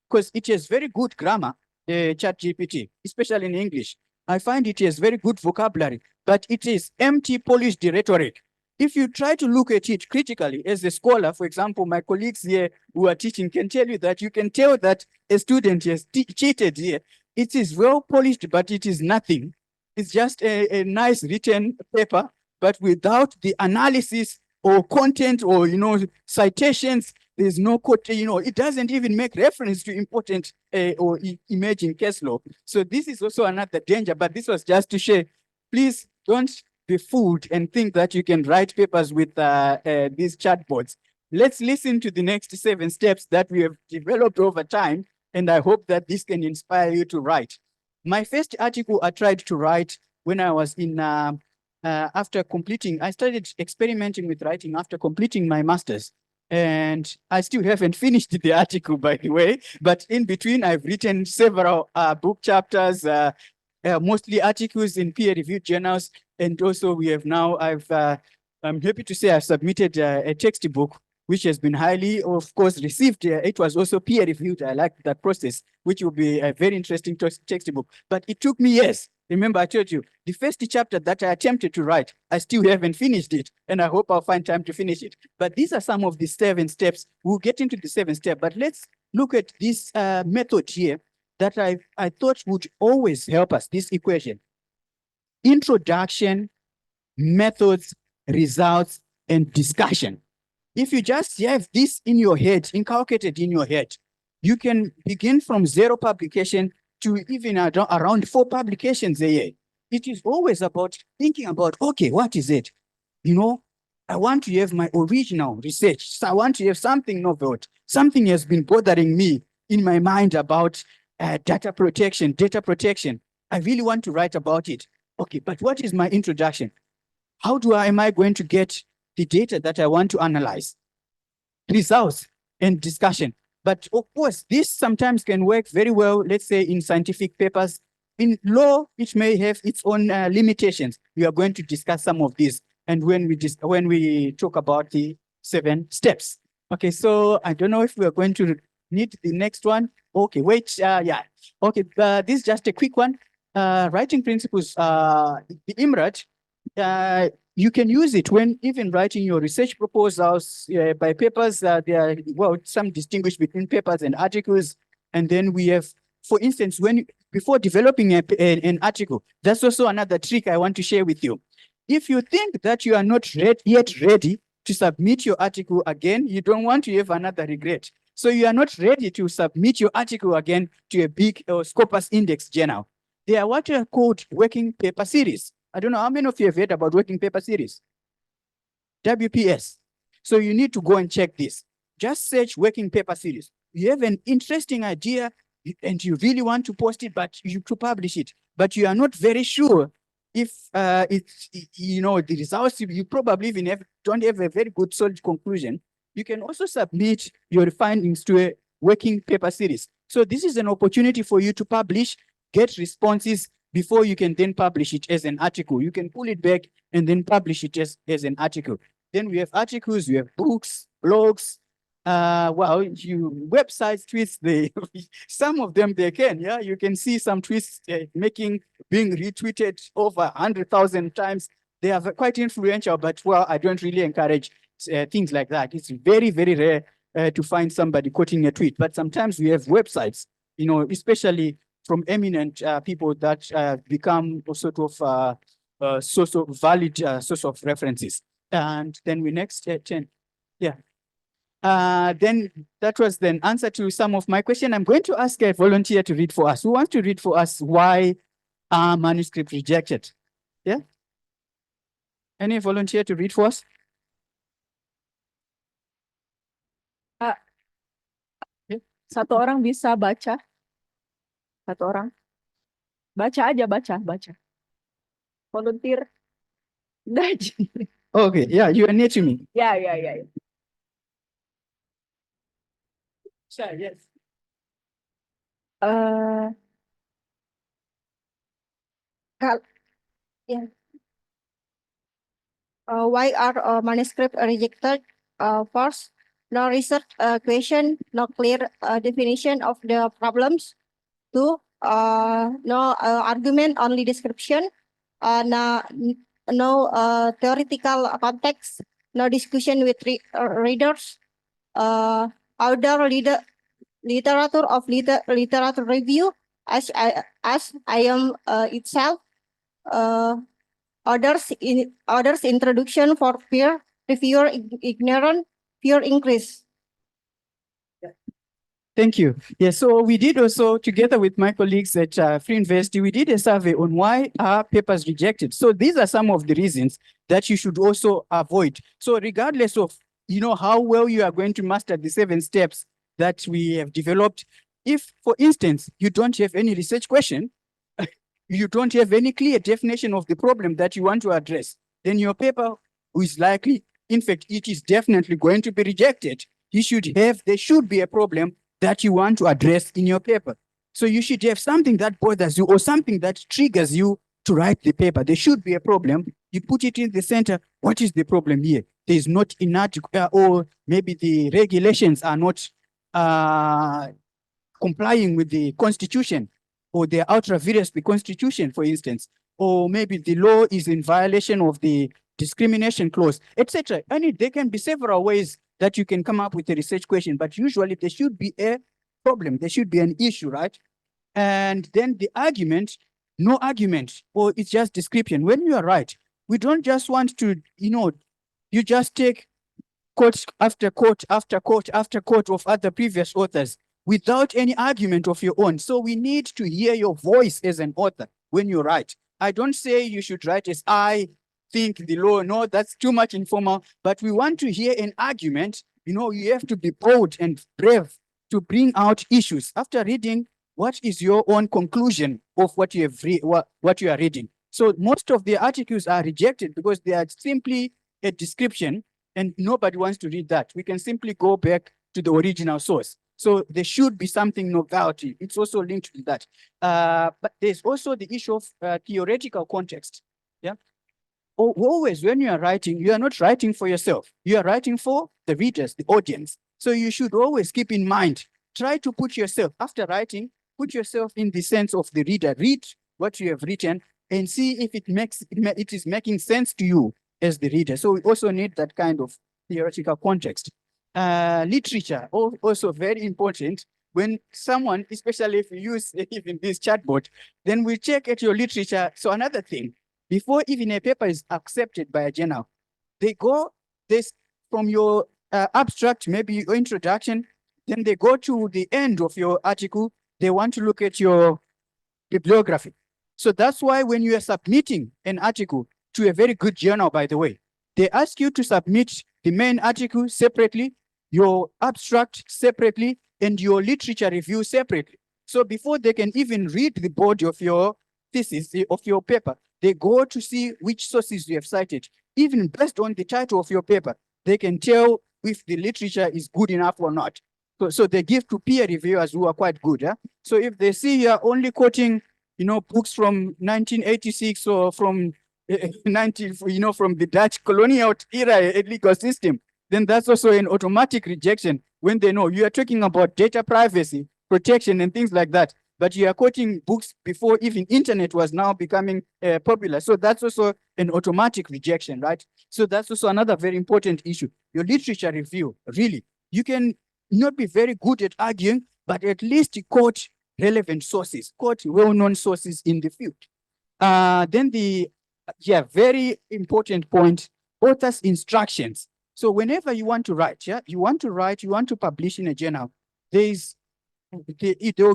because it has very good grammar, ChatGPT, especially in English. I find it has very good vocabulary, but it is empty, polished rhetoric. If you try to look at it critically as a scholar, for example, my colleagues here who are teaching can tell you that you can tell that a student has cheated here. It is well polished, but it is nothing. It's just a nice written paper, but without the analysis or content or, citations. There's no quote, it doesn't even make reference to important or emerging case law. So this is also another danger, but this was just to share. Please don't be fooled and think that you can write papers with these chatbots. Let's listen to the next 7 steps that we have developed over time, and I hope that this can inspire you to write. My first article I tried to write when I was in, after completing, I started experimenting with writing after completing my master's. And I still haven't finished the article, by the way, but in between I've written several book chapters, mostly articles in peer-reviewed journals. And also we have now, I'm happy to say I've submitted a textbook, which has been highly, of course, received. It was also peer-reviewed. I like that process, which will be a very interesting textbook. But it took me years. Remember, I told you, the first chapter that I attempted to write, I still haven't finished it, and I hope I'll find time to finish it. But these are some of the 7 steps. We'll get into the 7th step, but let's look at this method here that I thought would always help us, this equation. Introduction, methods, results, and discussion. If you just have this in your head, inculcated in your head, you can begin from 0 publication to even around 4 publications a year. It is always about thinking about, okay, what is it? I want to have my original research. So I want to have something novel. Something has been bothering me in my mind about data protection. I really want to write about it. Okay, but what is my introduction? How am I going to get the data that I want to analyze? Results and discussion. But of course, this sometimes can work very well, let's say in scientific papers. In law, it may have its own limitations. We are going to discuss some of these. And when we talk about the 7 steps. Okay, so I don't know if we are going to need the next one. Okay, wait, yeah. Okay, this is just a quick one. Writing principles, the IMRAT, you can use it when even writing your research proposals by papers. There are, some distinguish between papers and articles. And then we have, for instance, before developing an article, that's also another trick I want to share with you. If you think that you are not yet ready to submit your article again, you don't want to have another regret. So you are not ready to submit your article again to a big Scopus Index journal. They are what are called working paper series. I don't know how many of you have heard about working paper series? WPS. So you need to go and check this. Just search working paper series. You have an interesting idea and you really want to post it, to publish it, but you are not very sure if it's, the results, you probably even don't have a very good solid conclusion. You can also submit your findings to a working paper series. So this is an opportunity for you to publish, get responses before you can then publish it as an article. You can pull it back and then publish it as an article. Then we have articles, we have books, blogs, websites, tweets, some of them they can, you can see some tweets being retweeted over 100,000 times. They are quite influential, but I don't really encourage things like that. It's very, very rare to find somebody quoting a tweet, but sometimes we have websites, especially from eminent people that become a sort of valid source of references. And then we next 10. Yeah. Then that was the answer to some of my question. I'm going to ask a volunteer to read for us. Who wants to read for us why are manuscript rejected? Yeah? Any volunteer to read for us? Satu orang bisa baca? Satu orang? Baca aja, baca. Volunteer. Daj. Okay, yeah, you are near to me. Ya. Sure, yes. Why are manuscript rejected? First, no research question, no clear definition of the problems. Two, no argument, only description. No theoretical context, no discussion with readers. Outdoor literature of literature review as I am itself. Others introduction for peer reviewer ignorant peer increase. Thank you. Yeah, so we did also, together with my colleagues at Free University, we did a survey on why are papers rejected. So these are some of the reasons that you should also avoid. So regardless of, how well you are going to master the 7 steps that we have developed, if, for instance, you don't have any research question, you don't have any clear definition of the problem that you want to address, then your paper is likely, in fact, it is definitely going to be rejected. There should be a problem that you want to address in your paper. So you should have something that bothers you or something that triggers you to write the paper. There should be a problem. You put it in the center. What is the problem here? There is not enough, or maybe the regulations are not complying with the constitution, or they are ultra various the constitution, for instance, or maybe the law is in violation of the discrimination clause, etc. And there can be several ways that you can come up with a research question, but usually there should be a problem, there should be an issue, right? And then the argument, no argument, or it's just description. When you are right, we don't just want to, you just take quote after quote after quote after quote of other previous authors without any argument of your own. So we need to hear your voice as an author when you write. I don't say you should write as I think the law. No, that's too much informal. But we want to hear an argument. You have to be bold and brave to bring out issues. After reading, what is your own conclusion of what you have what you are reading? So most of the articles are rejected because they are simply a description, and nobody wants to read that. We can simply go back to the original source. So there should be something novelty. It's also linked to that. But there's also the issue of theoretical context. Yeah. Always when you are writing, you are not writing for yourself. You are writing for the readers, the audience. So you should always keep in mind, try to put yourself, after writing, put yourself in the sense of the reader. Read what you have written and see if it is making sense to you as the reader. So we also need that kind of theoretical context. Literature, also very important. When someone, especially if you use even this chatbot, then we check at your literature. So another thing, before even a paper is accepted by a journal, they go this from your abstract, maybe your introduction, then they go to the end of your article. They want to look at your bibliography. So that's why when you are submitting an article to a very good journal, by the way, they ask you to submit the main article separately, your abstract separately, and your literature review separately. So before they can even read the body of your thesis, of your paper, they go to see which sources you have cited. Even based on the title of your paper, they can tell if the literature is good enough or not. So they give to peer reviewers who are quite good. So if they see you are only quoting, books from 1986 or from from the Dutch colonial era legal system, then that's also an automatic rejection when they know you are talking about data privacy, protection, and things like that. But you are quoting books before even internet was now becoming popular. So that's also an automatic rejection, right? So that's also another very important issue. Your literature review, really, you can not be very good at arguing, but at least quote relevant sources, quote well-known sources in the field. Then very important point, author's instructions. So whenever you want to write, you want to publish in a journal, they'll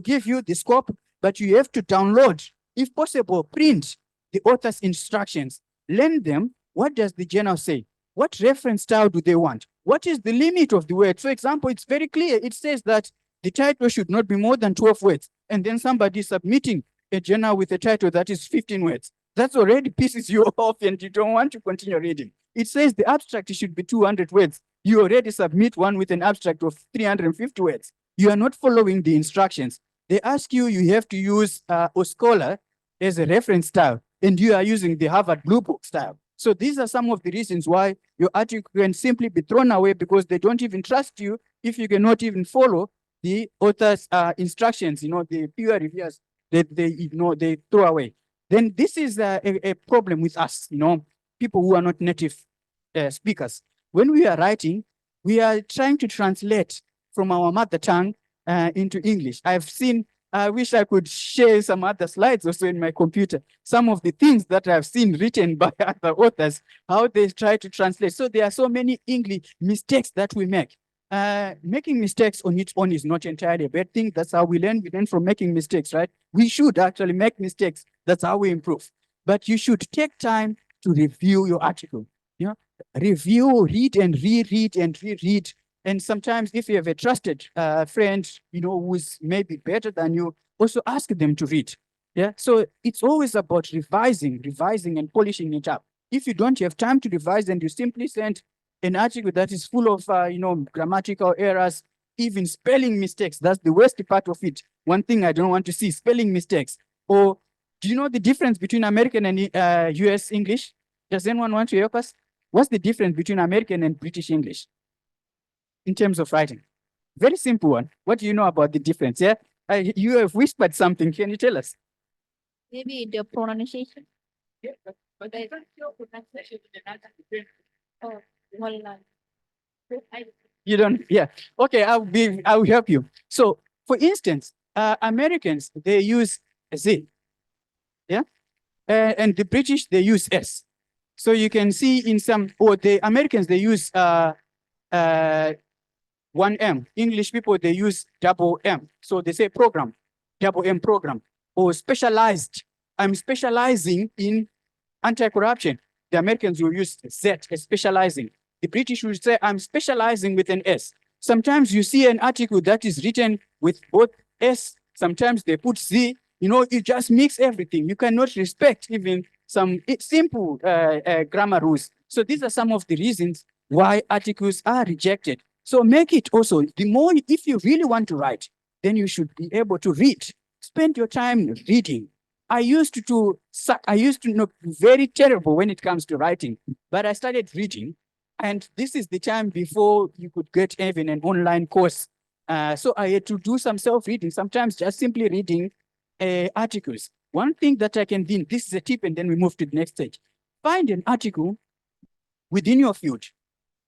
give you the scope, but you have to download, if possible, print the author's instructions, learn them. What does the journal say? What reference style do they want? What is the limit of the word? For example, it's very clear. It says that the title should not be more than 12 words. And then somebody is submitting a journal with a title that is 15 words. That's already pisses you off and you don't want to continue reading. It says the abstract should be 200 words. You already submit one with an abstract of 350 words. You are not following the instructions. They ask you, you have to use a scholar as a reference style, and you are using the Harvard Blue Book style. So these are some of the reasons why your article can simply be thrown away, because they don't even trust you if you cannot even follow the author's instructions, the peer reviewers, they throw away. Then this is a problem with us, people who are not native speakers. When we are writing, we are trying to translate from our mother tongue into English. I wish I could share some other slides also in my computer, some of the things that I've seen written by other authors, how they try to translate. So there are so many English mistakes that we make. Making mistakes on its own is not entirely a bad thing. That's how we learn. We learn from making mistakes, right? We should actually make mistakes. That's how we improve. But you should take time to review your article. Review, read and reread and reread. And sometimes if you have a trusted friend, who's maybe better than you, also ask them to read. Yeah. So it's always about revising and polishing it up. If you don't have time to revise and you simply send an article that is full of, grammatical errors, even spelling mistakes, that's the worst part of it. One thing I don't want to see, spelling mistakes. Or do you know the difference between American and US English? Does anyone want to help us? What's the difference between American and British English in terms of writing? Very simple one. What do you know about the difference? Yeah, you have whispered something. Can you tell us? Maybe the pronunciation. Yeah, but I don't know pronunciation. Oh, one line. You don't, yeah. Okay, I'll help you. So for instance, Americans, they use Z. Yeah. And the British, they use S. So you can see in some, or the Americans, they use 1M. English people, they use double M. So they say program, double M program, or specialized. I'm specializing in anti-corruption. The Americans will use Z as specializing. The British will say, I'm specializing with an S. Sometimes you see an article that is written with both S, sometimes they put Z, you just mix everything. You cannot respect even some simple grammar rules. So these are some of the reasons why articles are rejected. So make it also, if you really want to write, then you should be able to read. Spend your time reading. I used to know very terrible when it comes to writing, but I started reading. And this is the time before you could get even an online course. So I had to do some self-reading, sometimes just simply reading articles. One thing that I can do, this is a tip, and then we move to the next stage. Find an article within your field.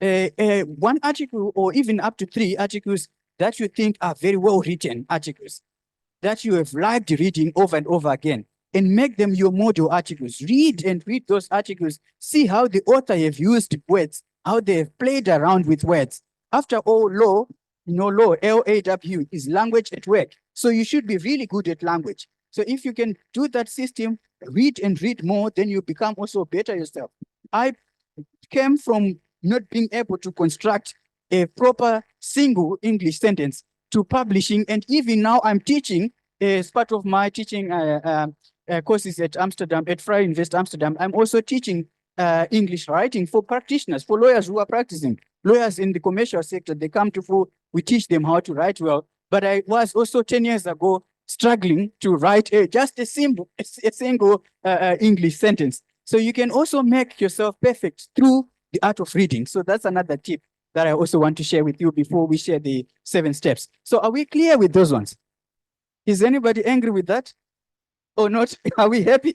One article or even up to 3 articles that you think are very well-written articles that you have liked reading over and over again, and make them your model articles. Read and read those articles. See how the author have used words, how they have played around with words. After all, law, law, LAW, is language at work. So you should be really good at language. So if you can do that system, read and read more, then you become also better yourself. I came from not being able to construct a proper single English sentence to publishing, and even now I'm teaching as part of my teaching courses at Amsterdam, at Vrije Universiteit Amsterdam. I'm also teaching English writing for practitioners, for lawyers who are practicing. Lawyers in the commercial sector, they come to full, we teach them how to write well. But I was also 10 years ago struggling to write just a single English sentence. So you can also make yourself perfect through the art of reading. So that's another tip that I also want to share with you before we share the 7 steps. So are we clear with those ones? Is anybody angry with that? Or not? Are we happy?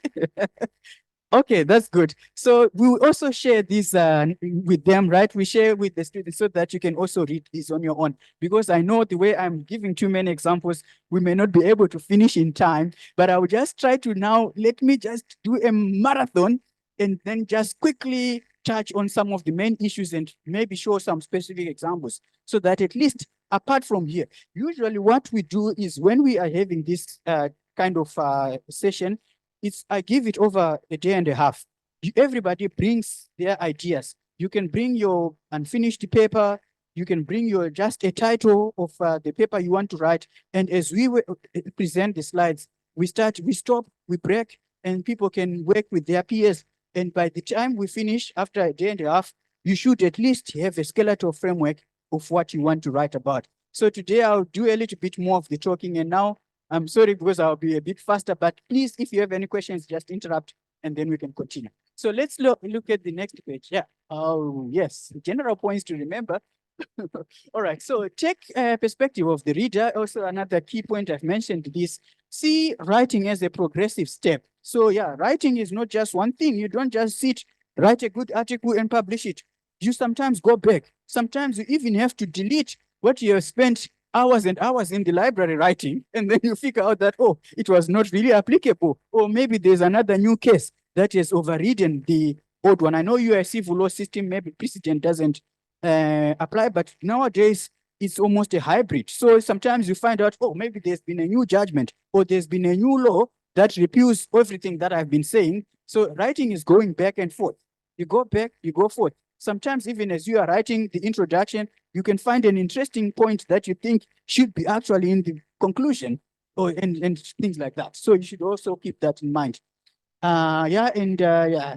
Okay, that's good. So we will also share this with them, right? We share with the students so that you can also read this on your own. Because I know the way I'm giving too many examples, we may not be able to finish in time, but I will just try to now, let me just do a marathon and then just quickly touch on some of the main issues and maybe show some specific examples so that at least apart from here, usually what we do is when we are having this kind of session, I give it over a day and a half. Everybody brings their ideas. You can bring your unfinished paper. You can bring your just a title of the paper you want to write. And as we present the slides, we stop, we break, and people can work with their peers. And by the time we finish, after a day and a half, you should at least have a skeletal framework of what you want to write about. So today I'll do a little bit more of the talking. And now I'm sorry because I'll be a bit faster, but please, if you have any questions, just interrupt and then we can continue. So let's look at the next page. Yeah. Oh, yes. General points to remember. All right. So take a perspective of the reader. Also, another key point I've mentioned is see writing as a progressive step. So yeah, writing is not just one thing. You don't just sit, write a good article and publish it. You sometimes go back. Sometimes you even have to delete what you have spent hours and hours in the library writing, and then you figure out that, oh, it was not really applicable. Or maybe there's another new case that has overridden the old one. I know you are a civil law system, maybe precedent doesn't apply, but nowadays it's almost a hybrid. So sometimes you find out, oh, maybe there's been a new judgment or there's been a new law that repeals everything that I've been saying. So writing is going back and forth. You go back, you go forth. Sometimes even as you are writing the introduction, you can find an interesting point that you think should be actually in the conclusion or and things like that. So you should also keep that in mind.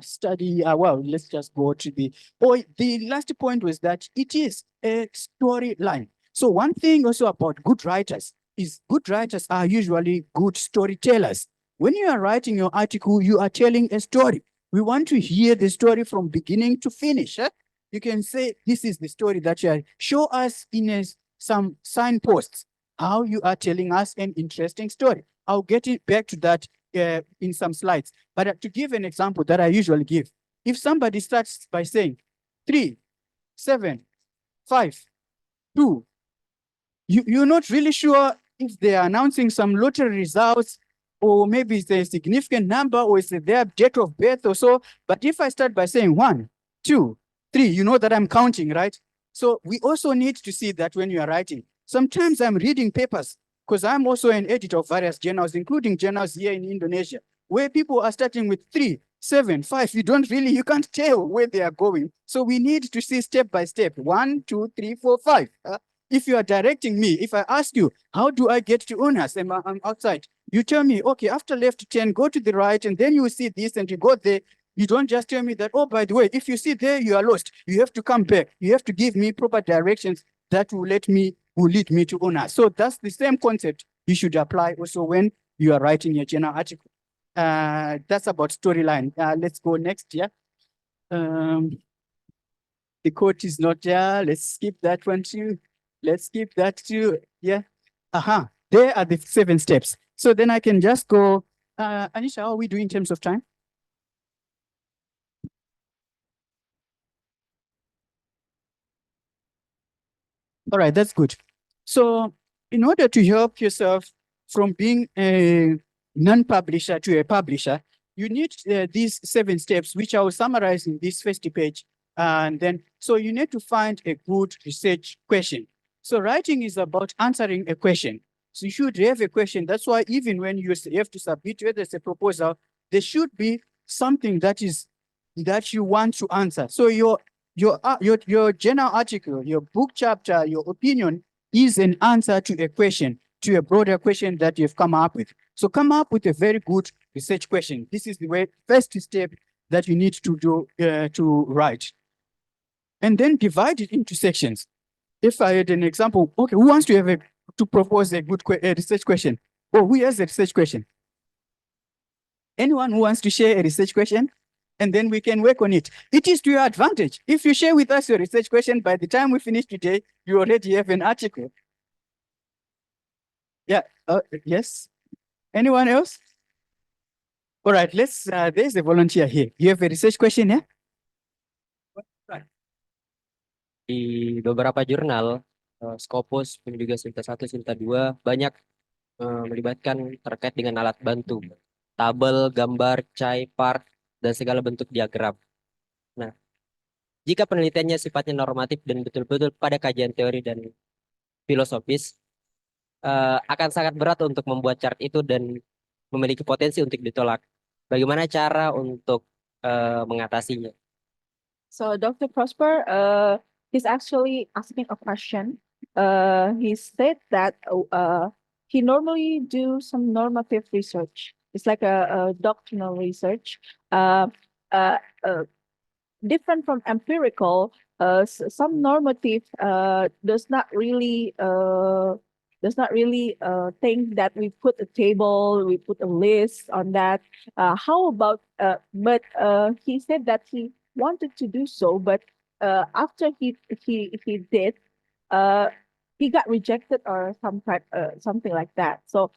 Study. Well, let's just go to the last point was that it is a storyline. So one thing also about good writers is good writers are usually good storytellers. When you are writing your article, you are telling a story. We want to hear the story from beginning to finish. You can say, this is the story that you are. Show us in some signposts how you are telling us an interesting story. I'll get it back to that in some slides. But to give an example that I usually give, if somebody starts by saying 3, 7, 5, 2, you're not really sure if they are announcing some lottery results, or maybe it's a significant number, or it's their date of birth or so. But if I start by saying 1, 2, 3, you know that I'm counting, right? So we also need to see that when you are writing. Sometimes I'm reading papers because I'm also an editor of various journals, including journals here in Indonesia, where people are starting with 3, 7, 5. You can't tell where they are going. So we need to see step by step, 1, 2, 3, 4, 5. If you are directing me, if I ask you, how do I get to honors? I'm outside. You tell me, okay, after left 10, go to the right, and then you will see this, and you go there. You don't just tell me that, oh, by the way, if you see there, you are lost. You have to come back. You have to give me proper directions that will lead me to honors. So that's the same concept you should apply also when you are writing your journal article. That's about storyline. Let's go next, yeah. The quote is not there. Let's skip that one too. Let's skip that too. Yeah. There are the 7 steps. So then I can just go. Anisha, how are we doing in terms of time? All right, that's good. So in order to help yourself from being a non-publisher to a publisher, you need these 7 steps, which I will summarize in this first page. And then, so you need to find a good research question. So writing is about answering a question. So you should have a question. That's why even when you have to submit, whether it's a proposal, there should be something that you want to answer. So your journal article, your book chapter, your opinion is an answer to a question, to a broader question that you've come up with. So come up with a very good research question. This is the first step that you need to do to write. And then divide it into sections. If I had an example, okay, who wants to propose a good research question? Oh, who has a research question? Anyone who wants to share a research question? And then we can work on it. It is to your advantage. If you share with us your research question, by the time we finish today, you already have an article. Yeah, yes. Anyone else? All right, there's a volunteer here. You have a research question, yeah? Di beberapa jurnal, Scopus, dan juga Silta 1, Silta 2, banyak melibatkan terkait dengan alat bantu. Tabel, gambar, chart, dan segala bentuk diagram. Nah, jika penelitiannya sifatnya normatif dan betul-betul pada kajian teori dan filosofis, akan sangat berat untuk membuat chart itu dan memiliki potensi untuk ditolak. Bagaimana cara untuk mengatasinya? So Dr. Prosper, he's actually asking a question. He said that he normally do some normative research. It's like a doctrinal research. Different from empirical, some normative does not really think that we put a table, we put a list on that. How about? But he said that he wanted to do so, but after he did, he got rejected or something like that. So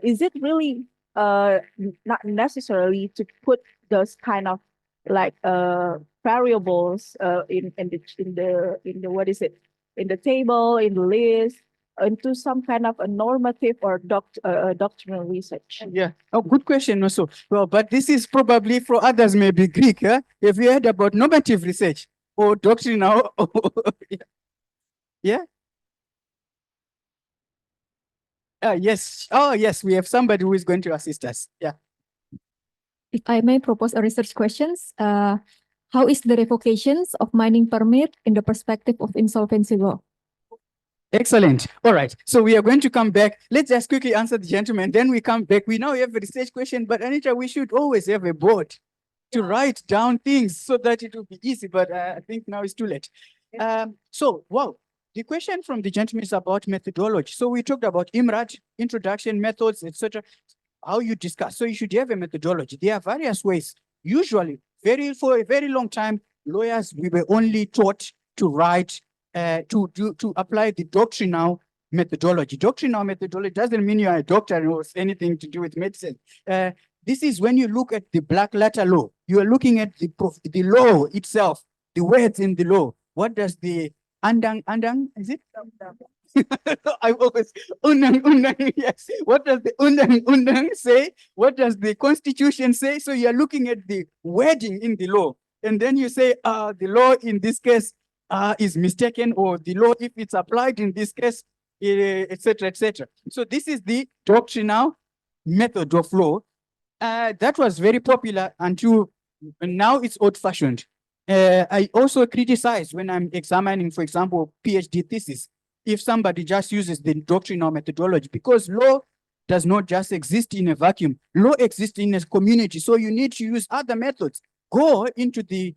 is it really not necessarily to put those kind of like variables in the what is it, in the table, in the list, into some kind of a normative or doctrinal research? Yeah. Oh, good question also. Well, but this is probably for others maybe Greek. Huh? Have you heard about normative research or doctrinal? Yeah. Yes. Oh, yes. We have somebody who is going to assist us. Yeah. If I may propose a research questions, how is the revocations of mining permit in the perspective of insolvency law? Excellent. All right. So we are going to come back. Let's just quickly answer the gentleman. Then we come back. We now have a research question, but Anita, we should always have a board to write down things so that it will be easy. But I think now it's too late. Wow. The question from the gentleman is about methodology. So we talked about IMRAD, introduction, methods, etc. How you discuss. So you should have a methodology. There are various ways. Usually, for a very long time, lawyers, we were only taught to write, to apply the doctrinal methodology. Doctrinal methodology doesn't mean you are a doctor or anything to do with medicine. This is when you look at the black letter law. You are looking at the law itself, the words in the law. What does the andang, is it? I always, undang, yes. What does the undang say? What does the constitution say? So you're looking at the wording in the law. And then you say, the law in this case is mistaken, or the law, if it's applied in this case, etc., etc. So this is the doctrinal method of law. That was very popular until now it's old-fashioned. I also criticize when I'm examining, for example, PhD thesis, if somebody just uses the doctrinal methodology, because law does not just exist in a vacuum. Law exists in a community, so you need to use other methods. Go into the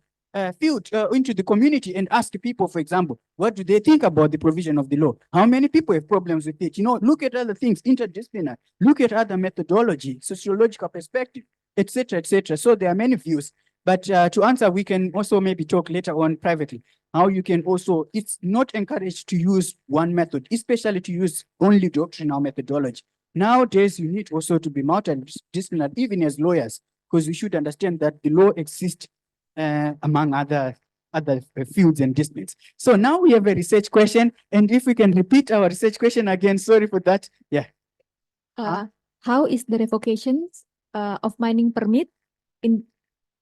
field, into the community and ask people, for example, what do they think about the provision of the law? How many people have problems with it? You know, look at other things, interdisciplinary, look at other methodology, sociological perspective, etc., etc. So there are many views. But to answer, we can also maybe talk later on privately, how you can also, it's not encouraged to use one method, especially to use only doctrinal methodology. Nowadays, you need also to be multidisciplinary, even as lawyers, because we should understand that the law exists among other fields and disciplines. So now we have a research question, and if we can repeat our research question again, sorry for that. Yeah. How is the revocations of mining permit in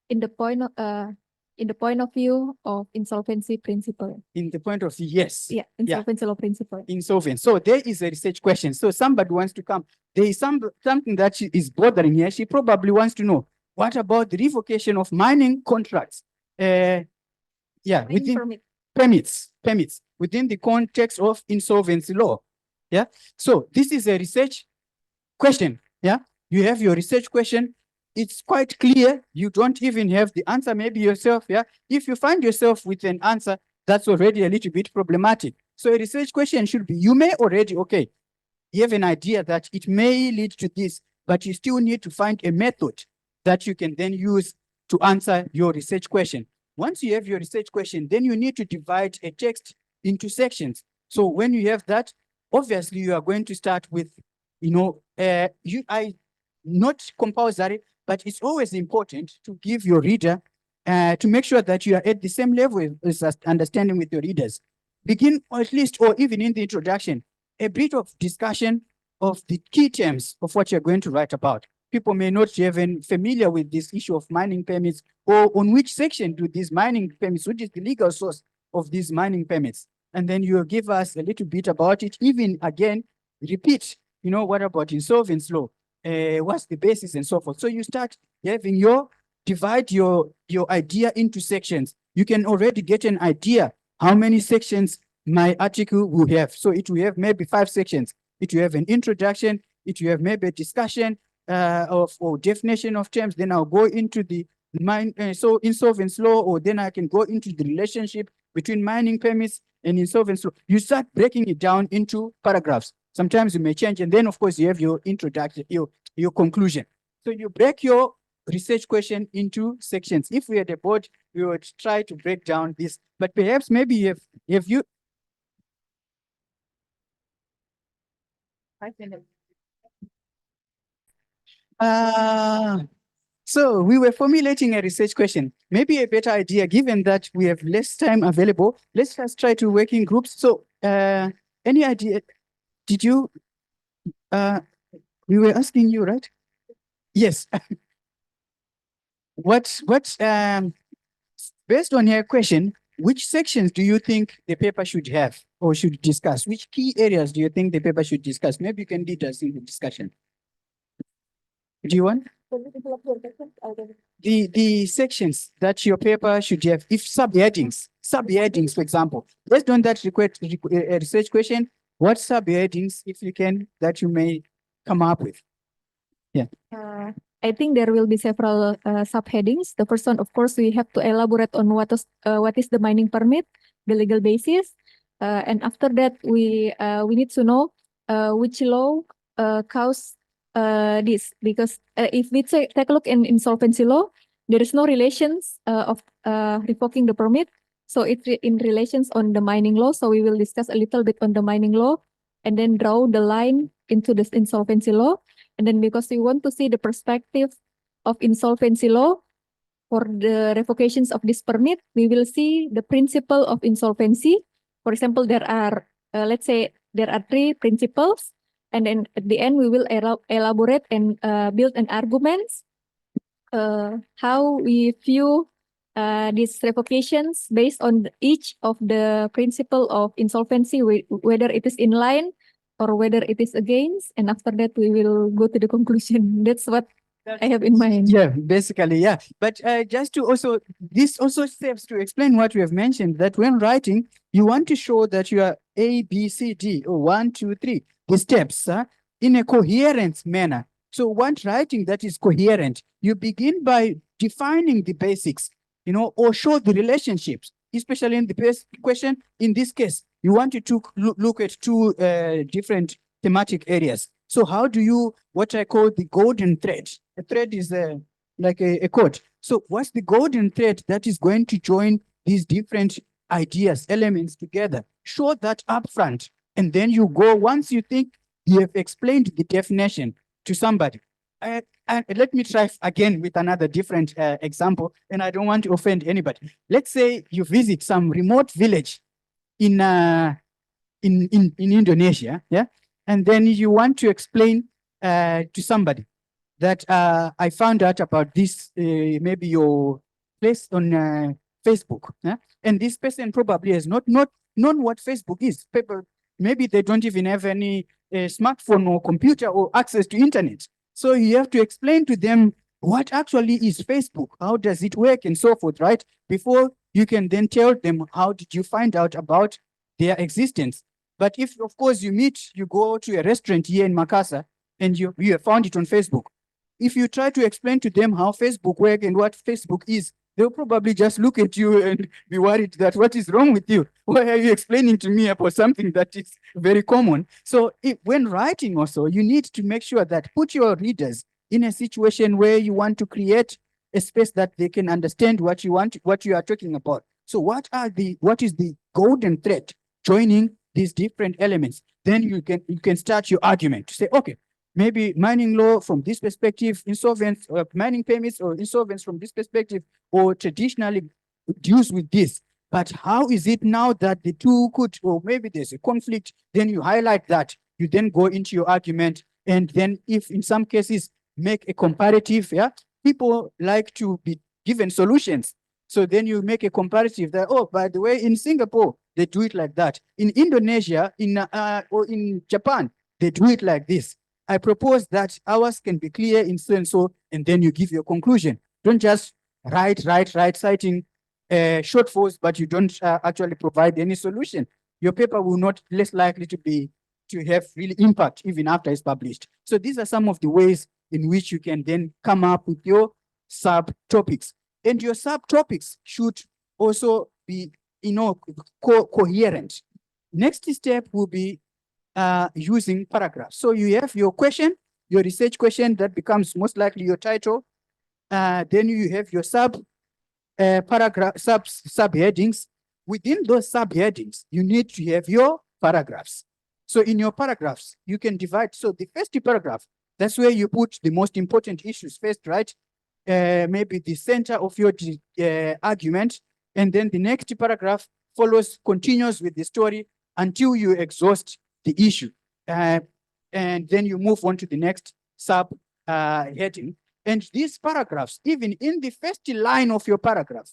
the point of view of insolvency principle? In the point of view, yes. Yeah, insolvency law principle. Insolvent. So there is a research question. So somebody wants to come. There is something that is bothering here. She probably wants to know, what about the revocation of mining contracts? Within permits within the context of insolvency law. Yeah. So this is a research question. Yeah. You have your research question. It's quite clear. You don't even have the answer, maybe yourself. Yeah. If you find yourself with an answer, that's already a little bit problematic. So a research question should be, you may already, you have an idea that it may lead to this, but you still need to find a method that you can then use to answer your research question. Once you have your research question, then you need to divide a text into sections. So when you have that, obviously you are going to start with, not compulsory, but it's always important to give your reader, to make sure that you are at the same level as understanding with your readers. Begin, or at least, or even in the introduction, a bit of discussion of the key terms of what you're going to write about. people may not be even familiar with this issue of mining permits, or on which section do these mining permits, which is the legal source of these mining permits. And then you'll give us a little bit about it, even again, repeat, what about insolvency law? What's the basis and so forth. So you start having divide your idea into sections. You can already get an idea how many sections my article will have. So it will have maybe 5 sections. It will have an introduction. It will have maybe a discussion or definition of terms. Then I'll go into the insolvency law, or then I can go into the relationship between mining permits and insolvency law. You start breaking it down into paragraphs. Sometimes you may change, and then of course you have your introduction, your conclusion. So you break your research question into sections. If we had a board, we would try to break down this, but perhaps maybe if you 5 minutes. So we were formulating a research question. Maybe a better idea, given that we have less time available, let's just try to work in groups. So any idea? Did you, we were asking you, right? Yes. Based on your question, which sections do you think the paper should have or should discuss? Which key areas do you think the paper should discuss? Maybe you can lead us in the discussion. Do you want? The sections that your paper should have, if subheadings, for example, based on that research question, what subheadings, if you can, that you may come up with? Yeah. I think there will be several subheadings. The first one, of course, we have to elaborate on what is the mining permit, the legal basis, and after that, we need to know which law caused this, because if we take a look in insolvency law, there is no relations of revoking the permit. So it's in relations on the mining law. So we will discuss a little bit on the mining law, and then draw the line into this insolvency law. And then because we want to see the perspective of insolvency law for the revocations of this permit, we will see the principle of insolvency. For example, there are, let's say, there are 3 principles. And then at the end, we will elaborate and build an arguments how we view these revocations based on each of the principle of insolvency, whether it is in line or whether it is against. And after that, we will go to the conclusion. That's what I have in mind. Yeah, basically, yeah. But just to also, this also serves to explain what we have mentioned, that when writing, you want to show that you are A, B, C, D, or 1, 2, 3, the steps in a coherent manner. So want writing that is coherent. You begin by defining the basics, or show the relationships, especially in the basic question. In this case, you want to look at 2 different thematic areas. So how do you, what I call the golden thread? A thread is like a cord. So what's the golden thread that is going to join these different ideas, elements together? Show that upfront. And then you go, once you think you have explained the definition to somebody. And let me try again with another different example, and I don't want to offend anybody. Let's say you visit some remote village in Indonesia, yeah? And then you want to explain to somebody that I found out about this, maybe your place on Facebook, yeah? And this person probably has not known what Facebook is. People, maybe they don't even have any smartphone or computer or access to internet. So you have to explain to them what actually is Facebook, how does it work, and so forth, right? Before you can then tell them how did you find out about their existence. But if, of course, you go to a restaurant here in Makassar and you have found it on Facebook, if you try to explain to them how Facebook works and what Facebook is, they'll probably just look at you and be worried that what is wrong with you? Why are you explaining to me about something that is very common? So when writing also, you need to make sure that put your readers in a situation where you want to create a space that they can understand what you are talking about. So what is the golden thread joining these different elements? Then you can start your argument to say, okay, maybe mining law from this perspective, insolvents, mining permits or insolvents from this perspective, or traditionally deals with this. But how is it now that the 2 could, or maybe there's a conflict, then you highlight that. You then go into your argument. And then if in some cases make a comparative. Yeah, people like to be given solutions. So then you make a comparative that, oh, by the way, in Singapore, they do it like that. In Indonesia, or in Japan, they do it like this. I propose that ours can be clear in so and so, and then you give your conclusion. Don't just write, citing shortfalls, but you don't actually provide any solution. Your paper will not less likely to have really impact even after it's published. So these are some of the ways in which you can then come up with your subtopics. And your subtopics should also be, coherent. Next step will be using paragraphs. So you have your question, your research question that becomes most likely your title. Then you have your subheadings. Within those subheadings, you need to have your paragraphs. So in your paragraphs, you can divide. So the first paragraph, that's where you put the most important issues first, right? Maybe the center of your argument. And then the next paragraph continues with the story until you exhaust the issue. And then you move on to the next heading. And these paragraphs, even in the first line of your paragraph,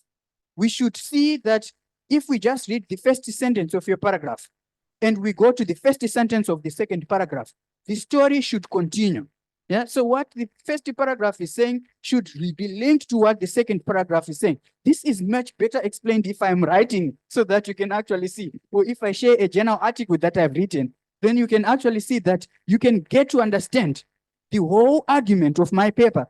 we should see that if we just read the first sentence of your paragraph and we go to the first sentence of the second paragraph, the story should continue. Yeah. So what the first paragraph is saying should be linked to what the second paragraph is saying. This is much better explained if I'm writing so that you can actually see. Or if I share a journal article that I've written, then you can actually see that you can get to understand the whole argument of my paper,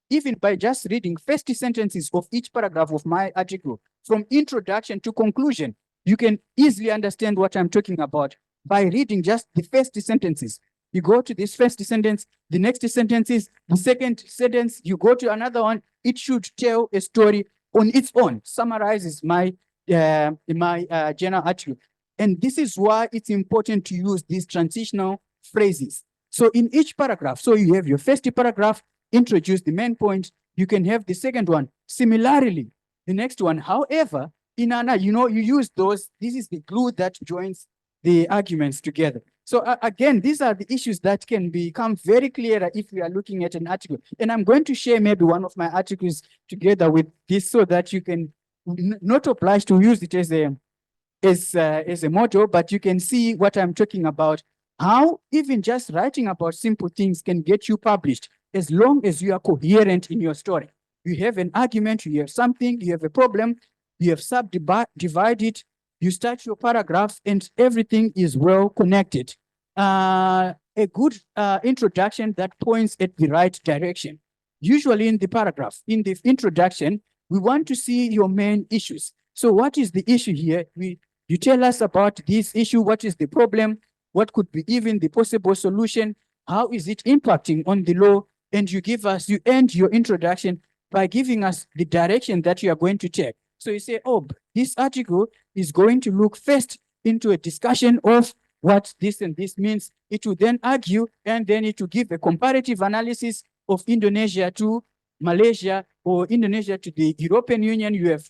even by just reading first sentences of each paragraph of my article, from introduction to conclusion. You can easily understand what I'm talking about by reading just the first sentences. You go to this first sentence, the next sentence is the second sentence, you go to another one. It should tell a story on its own, summarizes my journal article. And this is why it's important to use these transitional phrases. So in each paragraph, so you have your first paragraph, introduce the main point. You can have the second one. Similarly, the next one, however, in you use those. This is the glue that joins the arguments together. So again, these are the issues that can become very clearer if we are looking at an article. And I'm going to share maybe one of my articles together with this so that you can not obliged to use it as a model, but you can see what I'm talking about. How even just writing about simple things can get you published as long as you are coherent in your story. You have an argument, you have something, you have a problem, you have subdivided, you start your paragraph and everything is well connected. A good introduction that points at the right direction. Usually in the paragraph, in the introduction, we want to see your main issues. So what is the issue here? You tell us about this issue, what is the problem, what could be even the possible solution, how is it impacting on the law, and you end your introduction by giving us the direction that you are going to take. So you say, oh, this article is going to look first into a discussion of what this and this means. It will then argue, and then it will give a comparative analysis of Indonesia to Malaysia, or Indonesia to the European Union. You have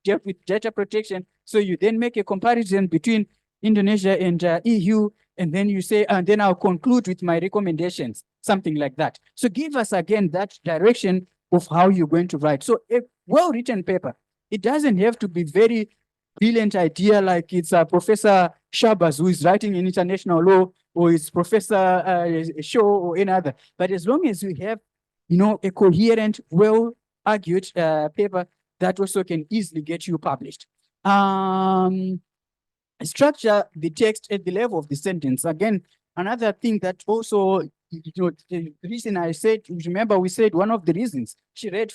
dealt with data protection. So you then make a comparison between Indonesia and EU, and then you say, and then I'll conclude with my recommendations, something like that. So give us again that direction of how you're going to write. So a well-written paper, it doesn't have to be very brilliant idea like it's Professor Shabazz who is writing in international law, or it's Professor Shaw or any other. But as long as you have, a coherent, well-argued paper, that also can easily get you published. Structure the text at the level of the sentence. Again, another thing that also, the reason I said, remember we said one of the reasons she read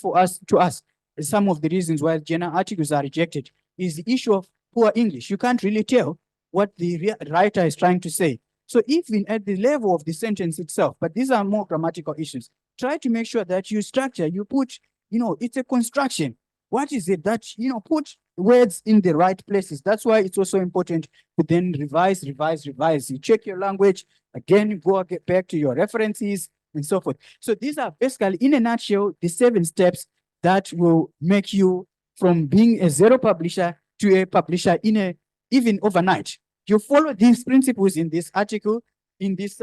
to us, some of the reasons why journal articles are rejected is the issue of poor English. You can't really tell what the writer is trying to say. So even at the level of the sentence itself, but these are more grammatical issues, try to make sure that you structure, you put, it's a construction. What is it that, put words in the right places. That's why it's also important to then revise. You check your language, again, you go back to your references and so forth. So these are basically, in a nutshell, the 7 steps that will make you from being a zero publisher to a publisher even overnight. You follow these principles in this article, in this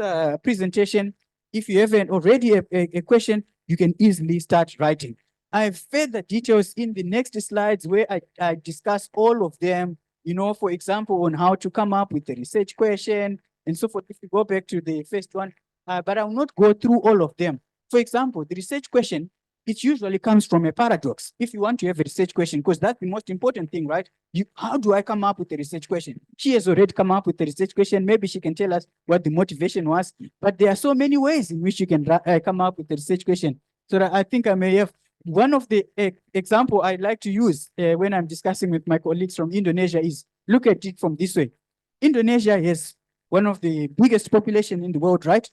presentation, if you have already a question, you can easily start writing. I have further details in the next slides where I discuss all of them, for example, on how to come up with a research question and so forth. If you go back to the first one, but I will not go through all of them. For example, the research question, it usually comes from a paradox. If you want to have a research question, because that's the most important thing, right? How do I come up with a research question? She has already come up with a research question. Maybe she can tell us what the motivation was, but there are so many ways in which you can come up with a research question. So that I think I may have one of the example I like to use when I'm discussing with my colleagues from Indonesia is look at it from this way. Indonesia has one of the biggest population in the world, right?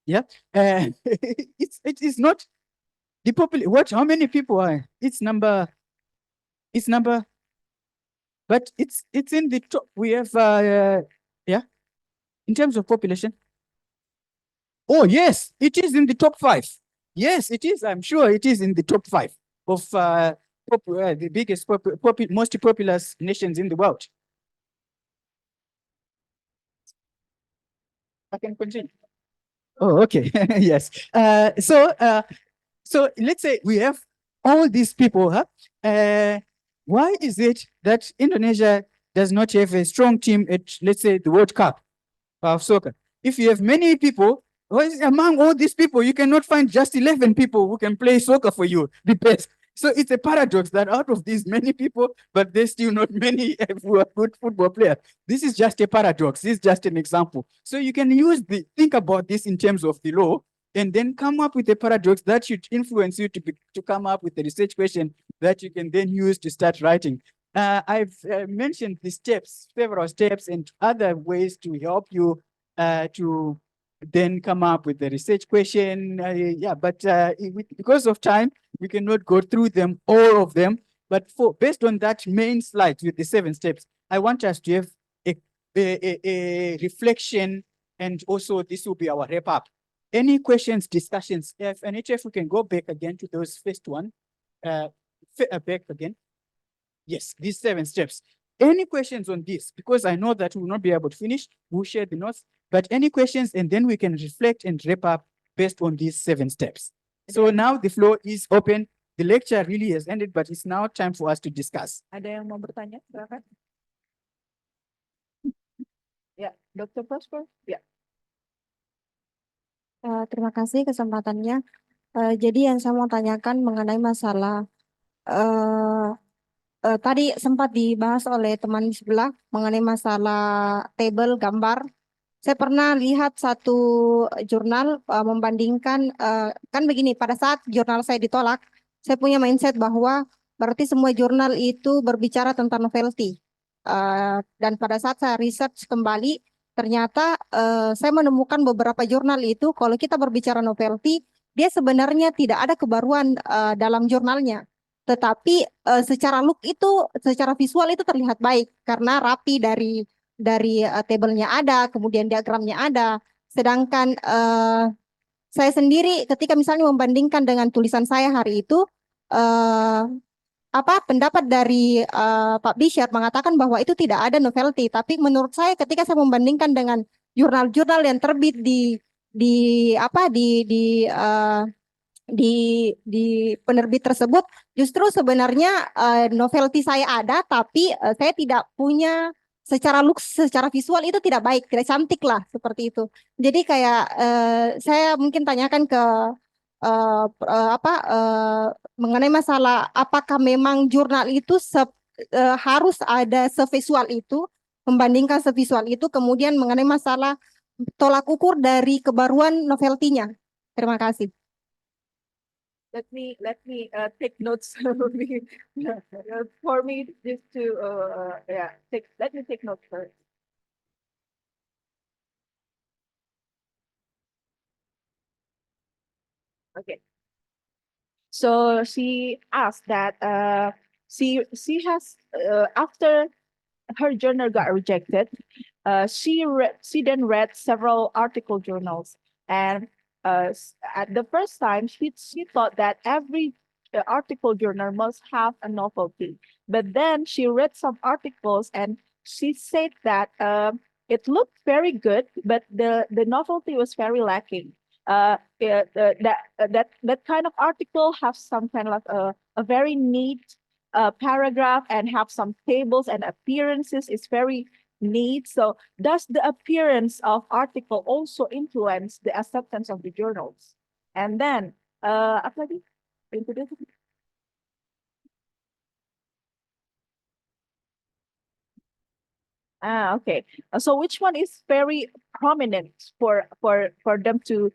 Yeah. It is not the population. What? How many people are? It's number. But it's in the top. We have yeah. In terms of population. Oh yes, it is in the top 5. Yes, it is. I'm sure it is in the top 5 of the biggest, most populous nations in the world. I can continue. Oh, okay. Yes. So let's say we have all these people. Why is it that Indonesia does not have a strong team at, let's say, the World Cup of soccer? If you have many people, among all these people, you cannot find just 11 people who can play soccer for you, the best. So it's a paradox that out of these many people, but there's still not many who are good football players. This is just a paradox. This is just an example. So you can think about this in terms of the law, and then come up with a paradox that should influence you to come up with a research question that you can then use to start writing. I've mentioned the steps, several steps, and other ways to help you to then come up with the research question. But because of time, we cannot go through them, all of them. But based on that main slide with the 7 steps, I want us to have a reflection, and also this will be our wrap up. Any questions, discussions? If we can go back again to those first one, back again. Yes, these 7 steps. Any questions on this? Because I know that we will not be able to finish. We'll share the notes, but any questions, and then we can reflect and wrap up based on these 7 steps. So now the floor is open. The lecture really has ended, but it's now time for us to discuss. Ada yang mau bertanya? Silakan. Ya, Dr. Prosper. Ya. Terima kasih kesempatannya. Jadi yang saya mau tanyakan mengenai masalah tadi sempat dibahas oleh teman di sebelah mengenai masalah tabel gambar. Saya pernah lihat satu jurnal membandingkan kan begini, pada saat jurnal saya ditolak, saya punya mindset bahwa berarti semua jurnal itu berbicara tentang novelty. Dan pada saat saya research kembali, ternyata saya menemukan beberapa jurnal itu kalau kita berbicara novelty, dia sebenarnya tidak ada kebaruan dalam jurnalnya. Tetapi secara look itu, secara visual itu terlihat baik karena rapi dari tabelnya ada, kemudian diagramnya ada. Sedangkan saya sendiri ketika misalnya membandingkan dengan tulisan saya hari itu, pendapat dari Pak Bishop mengatakan bahwa itu tidak ada novelty. Tapi menurut saya ketika saya membandingkan dengan jurnal-jurnal yang terbit di penerbit tersebut, justru sebenarnya novelty saya ada, tapi saya tidak punya secara look, secara visual itu tidak baik, tidak cantik lah seperti itu. Jadi kayak saya mungkin tanyakan ke mengenai masalah apakah memang jurnal itu harus ada sevisual itu, membandingkan sevisual itu, kemudian mengenai masalah tolak ukur dari kebaruan novelty-nya. Terima kasih. Let me take notes for me just to let me take notes first. Okay. So she asked that she has after her journal got rejected, she then read several article journals, and at the first time she thought that every article journal must have a novelty, but then she read some articles and she said that it looked very good, but the novelty was very lacking. that kind of article have some kind of a very neat paragraph and have some tables and appearances is very neat. So does the appearance of article also influence the acceptance of the journals? And then apa lagi? Okay. So which one is very prominent for them to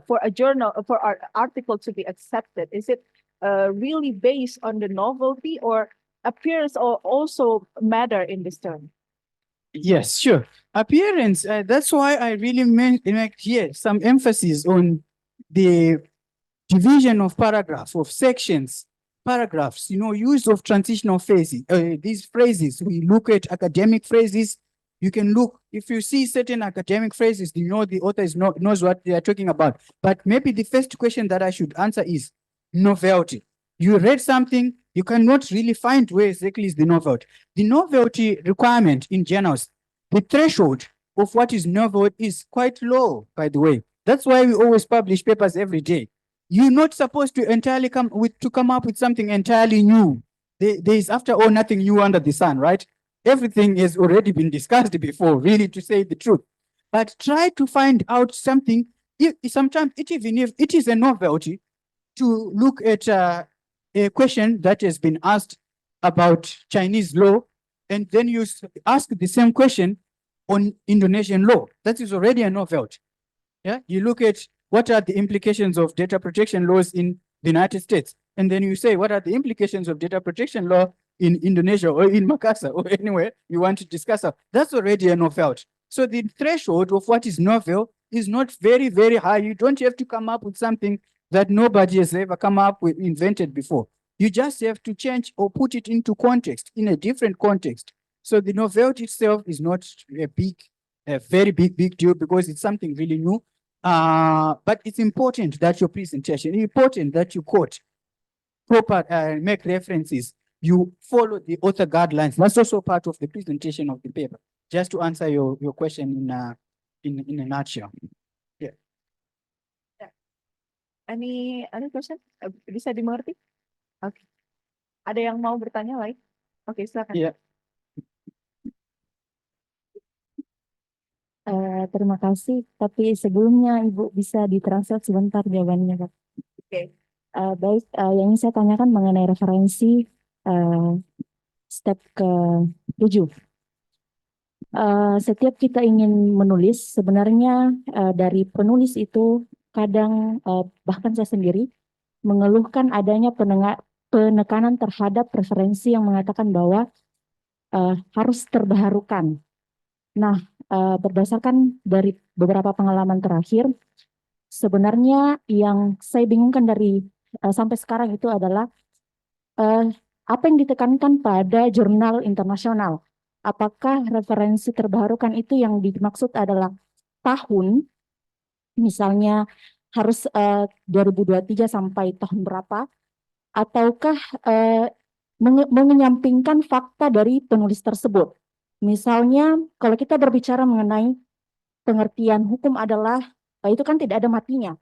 for a journal for our article to be accepted? Is it really based on the novelty or appearance or also matter in this term? Yes, sure. Appearance, that's why I really make here some emphasis on the division of paragraphs, of sections, paragraphs, use of transitional phrases, these phrases. We look at academic phrases. You can look, if you see certain academic phrases, the author knows what they are talking about. But maybe the first question that I should answer is novelty. You read something, you cannot really find where exactly is the novelty. The novelty requirement in journals, the threshold of what is novel is quite low, by the way. That's why we always publish papers every day. You're not supposed to entirely come up with something entirely new. There is, after all, nothing new under the sun, right? Everything has already been discussed before, really, to say the truth. But try to find out something, sometimes even if it is a novelty, to look at a question that has been asked about Chinese law, and then you ask the same question on Indonesian law. That is already a novelty. Yeah, you look at what are the implications of data protection laws in the United States, and then you say, what are the implications of data protection law in Indonesia or in Makassar or anywhere you want to discuss? That's already a novelty. So the threshold of what is novel is not very, very high. You don't have to come up with something that nobody has ever come up with, invented before. You just have to change or put it into context, in a different context. So the novelty itself is not a very big deal, because it's something really new. But it's important that your presentation, important that you quote proper, make references, you follow the author guidelines. That's also part of the presentation of the paper. Just to answer your question in a nutshell. Any question? Bisa dimengerti? Oke. Ada yang mau bertanya lain? Oke, silakan. Yeah. Terima kasih, tapi sebelumnya Ibu bisa ditranslate sebentar jawabannya, Pak. Oke. Baik, yang ingin saya tanyakan mengenai referensi step ke-7. Setiap kita ingin menulis, sebenarnya dari penulis itu kadang bahkan saya sendiri mengeluhkan adanya penekanan terhadap referensi yang mengatakan bahwa harus terbaharukan. Nah, berdasarkan dari beberapa pengalaman terakhir, sebenarnya yang saya bingungkan dari sampai sekarang itu adalah apa yang ditekankan pada jurnal internasional. Apakah referensi terbaharukan itu yang dimaksud adalah tahun, misalnya harus 2023 sampai tahun berapa, ataukah menyampingkan fakta dari penulis tersebut. Misalnya kalau kita berbicara mengenai pengertian hukum adalah itu kan tidak ada matinya,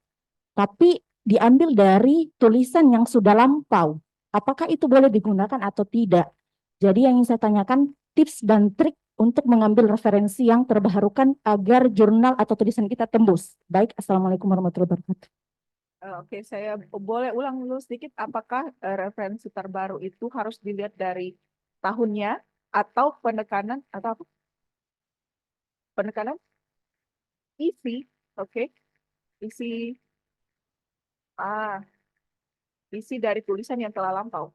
tapi diambil dari tulisan yang sudah lampau. Apakah itu boleh digunakan atau tidak? Jadi yang ingin saya tanyakan tips dan trik untuk mengambil referensi yang terbaharukan agar jurnal atau tulisan kita tembus. Baik, Assalamualaikum warahmatullahi wabarakatuh. Oke, saya boleh ulang dulu sedikit. Apakah referensi terbaru itu harus dilihat dari tahunnya atau penekanan atau apa? Penekanan isi, oke, isi isi dari tulisan yang telah lampau.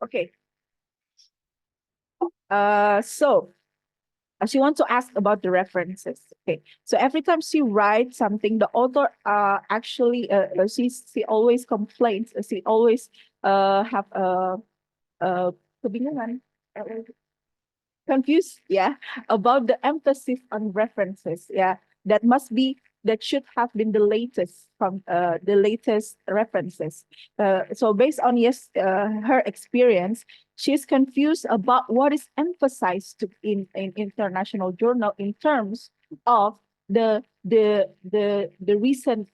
Okay. So she wants to ask about the references. Okay. So every time she writes something, the author actually she always complains. She always have kebingungan, confused, yeah, about the emphasis on references. Yeah, that must be that should have been the latest from the latest references. So based on her experience, she's confused about what is emphasized in international journal in terms of the recent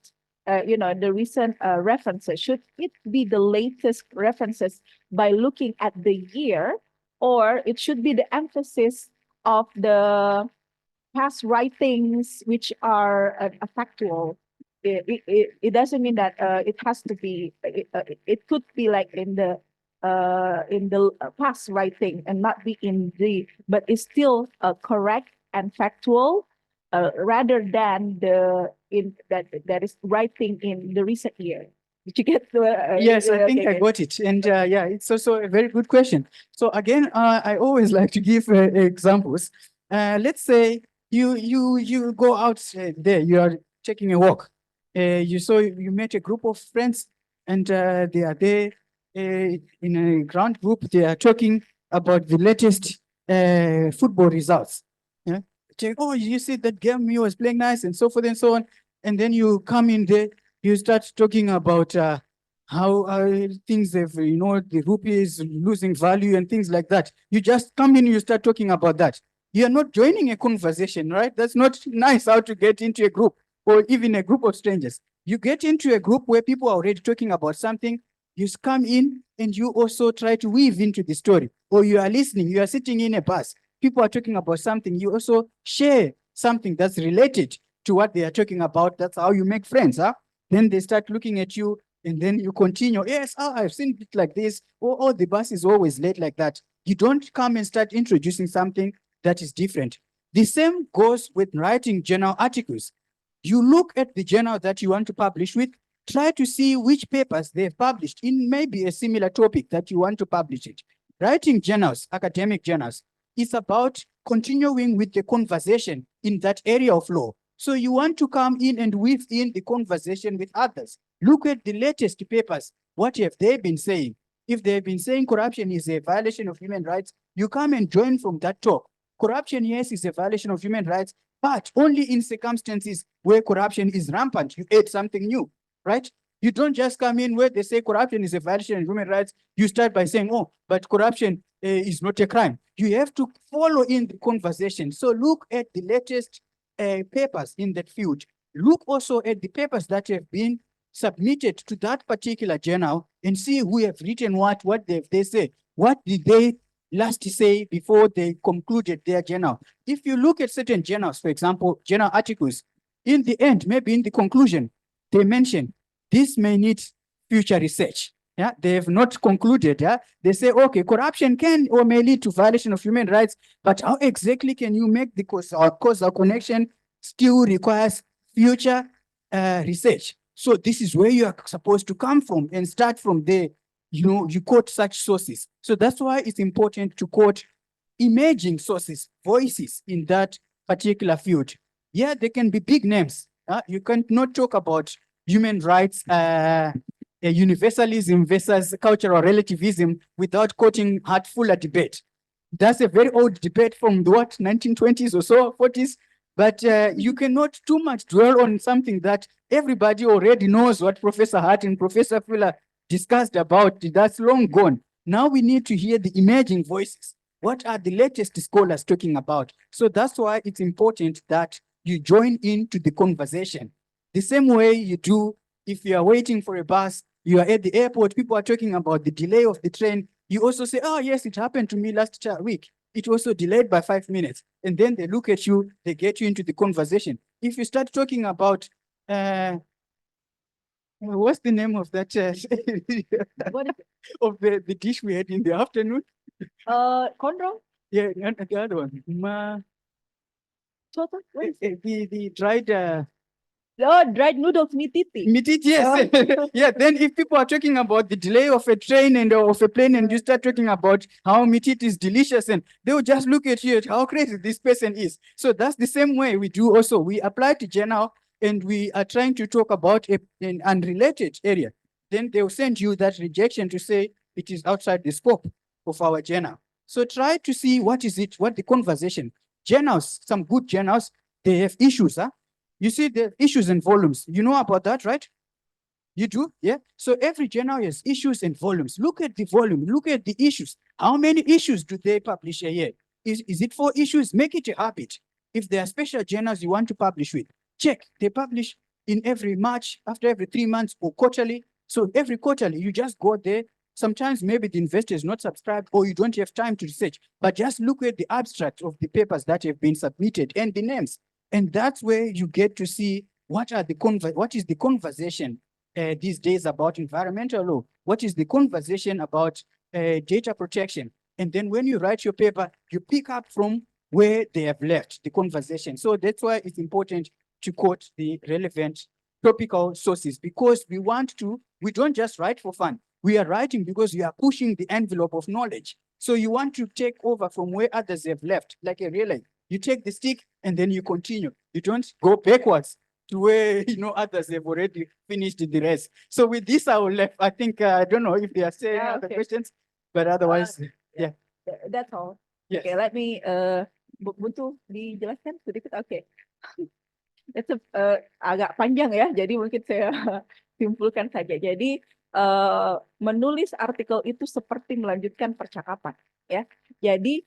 the recent references. Should it be the latest references by looking at the year, or it should be the emphasis of the past writings which are factual? It doesn't mean that it has to be. It could be like in the past writing and not be in the, but it's still correct and factual, rather than that is writing in the recent year. Did you get the? Yes, I think I okay. got it. And yeah, it's also a very good question. So again, I always like to give examples. Let's say you go out there, you are taking a walk. You met a group of friends, and they are there in a ground group. They are talking about the latest football results. Yeah, check. Oh, you see that game? He was playing nice, and so forth and so on. And then you come in there, you start talking about how things have, the rupee is losing value and things like that. You just come in, you start talking about that. You're not joining a conversation, right? That's not nice how to get into a group or even a group of strangers. You get into a group where people are already talking about something. You come in and you also try to weave into the story, or you are listening, you are sitting in a bus. People are talking about something. You also share something that's related to what they are talking about. That's how you make friends, huh? Then they start looking at you, and then you continue. Yes, I've seen it like this. Oh, the bus is always late like that. You don't come and start introducing something that is different. The same goes with writing journal articles. You look at the journal that you want to publish with, try to see which papers they've published in maybe a similar topic that you want to publish it. Writing journals, academic journals, is about continuing with the conversation in that area of law. So you want to come in and weave in the conversation with others. Look at the latest papers. What have they been saying? If they've been saying corruption is a violation of human rights, you come and join from that talk. Corruption, yes, is a violation of human rights, but only in circumstances where corruption is rampant. You add something new, right? You don't just come in where they say corruption is a violation of human rights. You start by saying, oh, but corruption is not a crime. You have to follow in the conversation. So look at the latest papers in that field. Look also at the papers that have been submitted to that particular journal and see who have written what they say. What did they last say before they concluded their journal? If you look at certain journals, for example, journal articles, in the end, maybe in the conclusion, they mention this may need future research. Yeah, they have not concluded. Yeah, they say, okay, corruption can or may lead to violation of human rights, but how exactly can you make the causal connection? Still requires future research. So this is where you are supposed to come from and start from there. You quote such sources. So that's why it's important to quote emerging sources, voices in that particular field. Yeah, they can be big names. You cannot talk about human rights universalism versus cultural relativism without quoting Hart-Fuller debate. That's a very old debate from the 1920s or so, 40s. But you cannot too much dwell on something that everybody already knows what Professor Hart and Professor Fuller discussed about. That's long gone. Now we need to hear the emerging voices. What are the latest scholars talking about? So that's why it's important that you join into the conversation. The same way you do if you are waiting for a bus, you are at the airport, people are talking about the delay of the train. You also say, oh, yes, it happened to me last week. It was also delayed by 5 minutes. And then they look at you, they get you into the conversation. If you start talking about, what's the name of that of the dish we had in the afternoon? Conro? Yeah, the other one. Soto? What is it? The dried Dried noodles, mititi. Mititi, yes. Yeah, then if people are talking about the delay of a train and of a plane, and you start talking about how mititi is delicious, and they will just look at you at how crazy this person is. So that's the same way we do also. We apply to journal and we are trying to talk about an unrelated area. Then they will send you that rejection to say it is outside the scope of our journal. So try to see what is it, what the conversation. Journals, some good journals, they have issues, huh? You see the issues and volumes. You know about that, right? You do, yeah? So every journal has issues and volumes. Look at the volume, look at the issues. How many issues do they publish a year? Is it 4 issues? Make it a habit. If there are special journals you want to publish with, check. They publish in every March, after every 3 months, or quarterly. So every quarterly, you just go there. Sometimes maybe the investor is not subscribed or you don't have time to research, but just look at the abstract of the papers that have been submitted and the names. And that's where you get to see what is the conversation these days about environmental law? What is the conversation about data protection? And then when you write your paper, you pick up from where they have left the conversation. So that's why it's important to quote the relevant topical sources, because we don't just write for fun. We are writing because we are pushing the envelope of knowledge. So you want to take over from where others have left, like a relay. You take the stick and then you continue. You don't go backwards to where others have already finished the rest. So with this, I will left. I think I don't know if there are any other Okay. questions, but otherwise, yeah. That's all. Yes. Okay, let me Buntu dijelaskan sedikit. Oke. Itu agak panjang ya, jadi mungkin saya simpulkan saja. Jadi menulis artikel itu seperti melanjutkan percakapan, ya. Jadi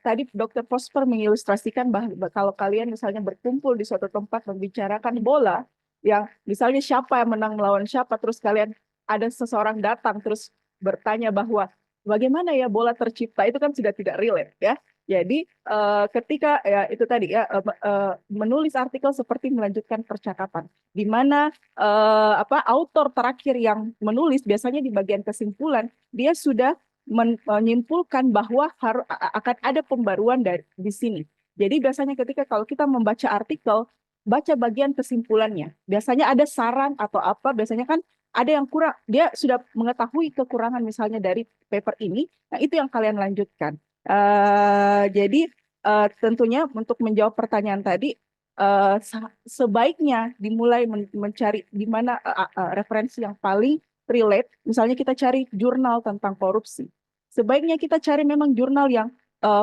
tadi Dr. Prosper mengilustrasikan bahwa kalau kalian misalnya berkumpul di suatu tempat membicarakan bola, yang misalnya siapa yang menang melawan siapa, terus kalian ada seseorang datang terus bertanya bahwa bagaimana ya bola tercipta, itu kan sudah tidak relate, ya. Jadi ketika ya itu tadi ya menulis artikel seperti melanjutkan percakapan, di mana autor terakhir yang menulis biasanya di bagian kesimpulan dia sudah menyimpulkan bahwa akan ada pembaruan di sini. Jadi biasanya ketika kalau kita membaca artikel, baca bagian kesimpulannya. Biasanya ada saran atau apa, biasanya kan ada yang kurang, dia sudah mengetahui kekurangan misalnya dari paper ini, nah itu yang kalian lanjutkan. Jadi tentunya untuk menjawab pertanyaan tadi, sebaiknya dimulai mencari di mana referensi yang paling relate. Misalnya kita cari jurnal tentang korupsi. Sebaiknya kita cari memang jurnal yang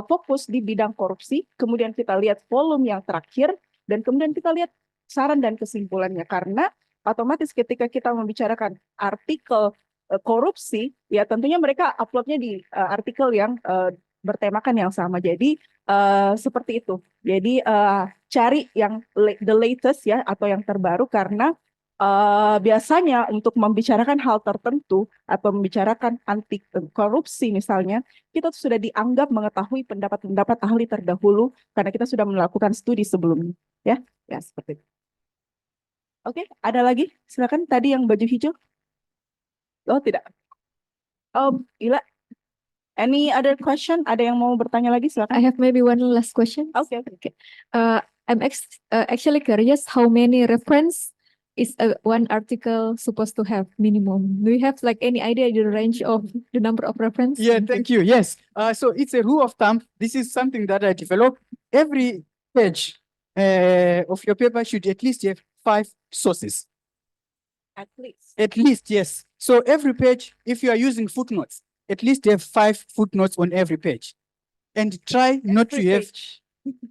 fokus di bidang korupsi, kemudian kita lihat volume yang terakhir, dan kemudian kita lihat saran dan kesimpulannya. Karena otomatis ketika kita membicarakan artikel korupsi, ya tentunya mereka uploadnya di artikel yang bertemakan yang sama. Jadi seperti itu. Jadi cari yang the latest ya, atau yang terbaru, karena biasanya untuk membicarakan hal tertentu atau membicarakan anti korupsi misalnya, kita sudah dianggap mengetahui pendapat-pendapat ahli terdahulu karena kita sudah melakukan studi sebelumnya. Ya, ya seperti itu. Oke, ada lagi? Silakan tadi yang baju hijau. Oh tidak. Ila. Any other question? Ada yang mau bertanya lagi? I Silakan. have maybe one last question. Okay. I'm actually curious how many reference is one article supposed to have minimum? Do you have like any idea the range of the number of reference? Yeah, thank you. Yes. So it's a rule of thumb. This is something that I developed. Every page of your paper should at least have 5 sources. At least. At least, yes. So every page, if you are using footnotes, at least have 5 footnotes on every page. And try not to have,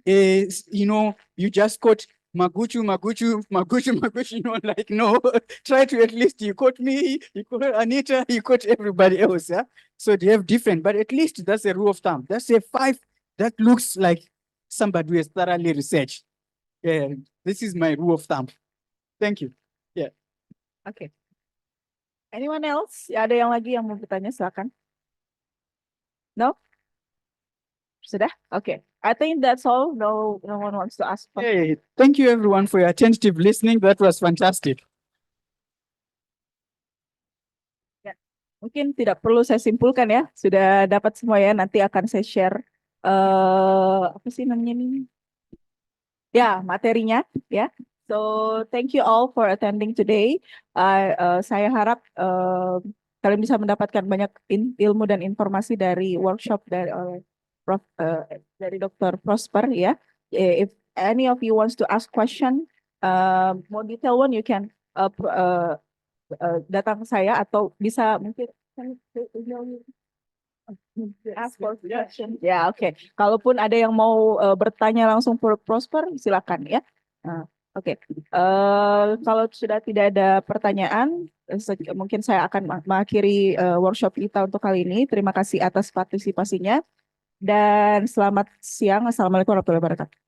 you just quote Maguchu, like, no, try to at least, you quote me, you quote Anita, you quote everybody else, yeah? So they have different, but at least that's a rule of thumb. That's a 5 that looks like somebody who has thoroughly researched. Yeah, this is my rule of thumb. Thank you. Okay. Anyone else? Ya, ada yang lagi yang mau bertanya? Silakan. No? Sudah? Okay. I think that's all. No one wants to ask. Hey, thank you everyone for your attentive listening. That was fantastic. Mungkin tidak perlu saya simpulkan ya. Sudah dapat semua ya. Nanti akan saya share apa sih namanya ini? Ya, materinya ya. So thank you all for attending today. Saya harap kalian bisa mendapatkan banyak ilmu dan informasi dari workshop dari Dr. Prosper ya. If any of you wants to ask question, more detail one, you can datang ke saya atau bisa mungkin ask for question. Ya, oke. Kalaupun ada yang mau bertanya langsung Prosper, silakan ya. Oke, kalau sudah tidak ada pertanyaan, mungkin saya akan mengakhiri workshop kita untuk kali ini. Terima kasih atas partisipasinya dan selamat siang. Assalamualaikum warahmatullahi wabarakatuh.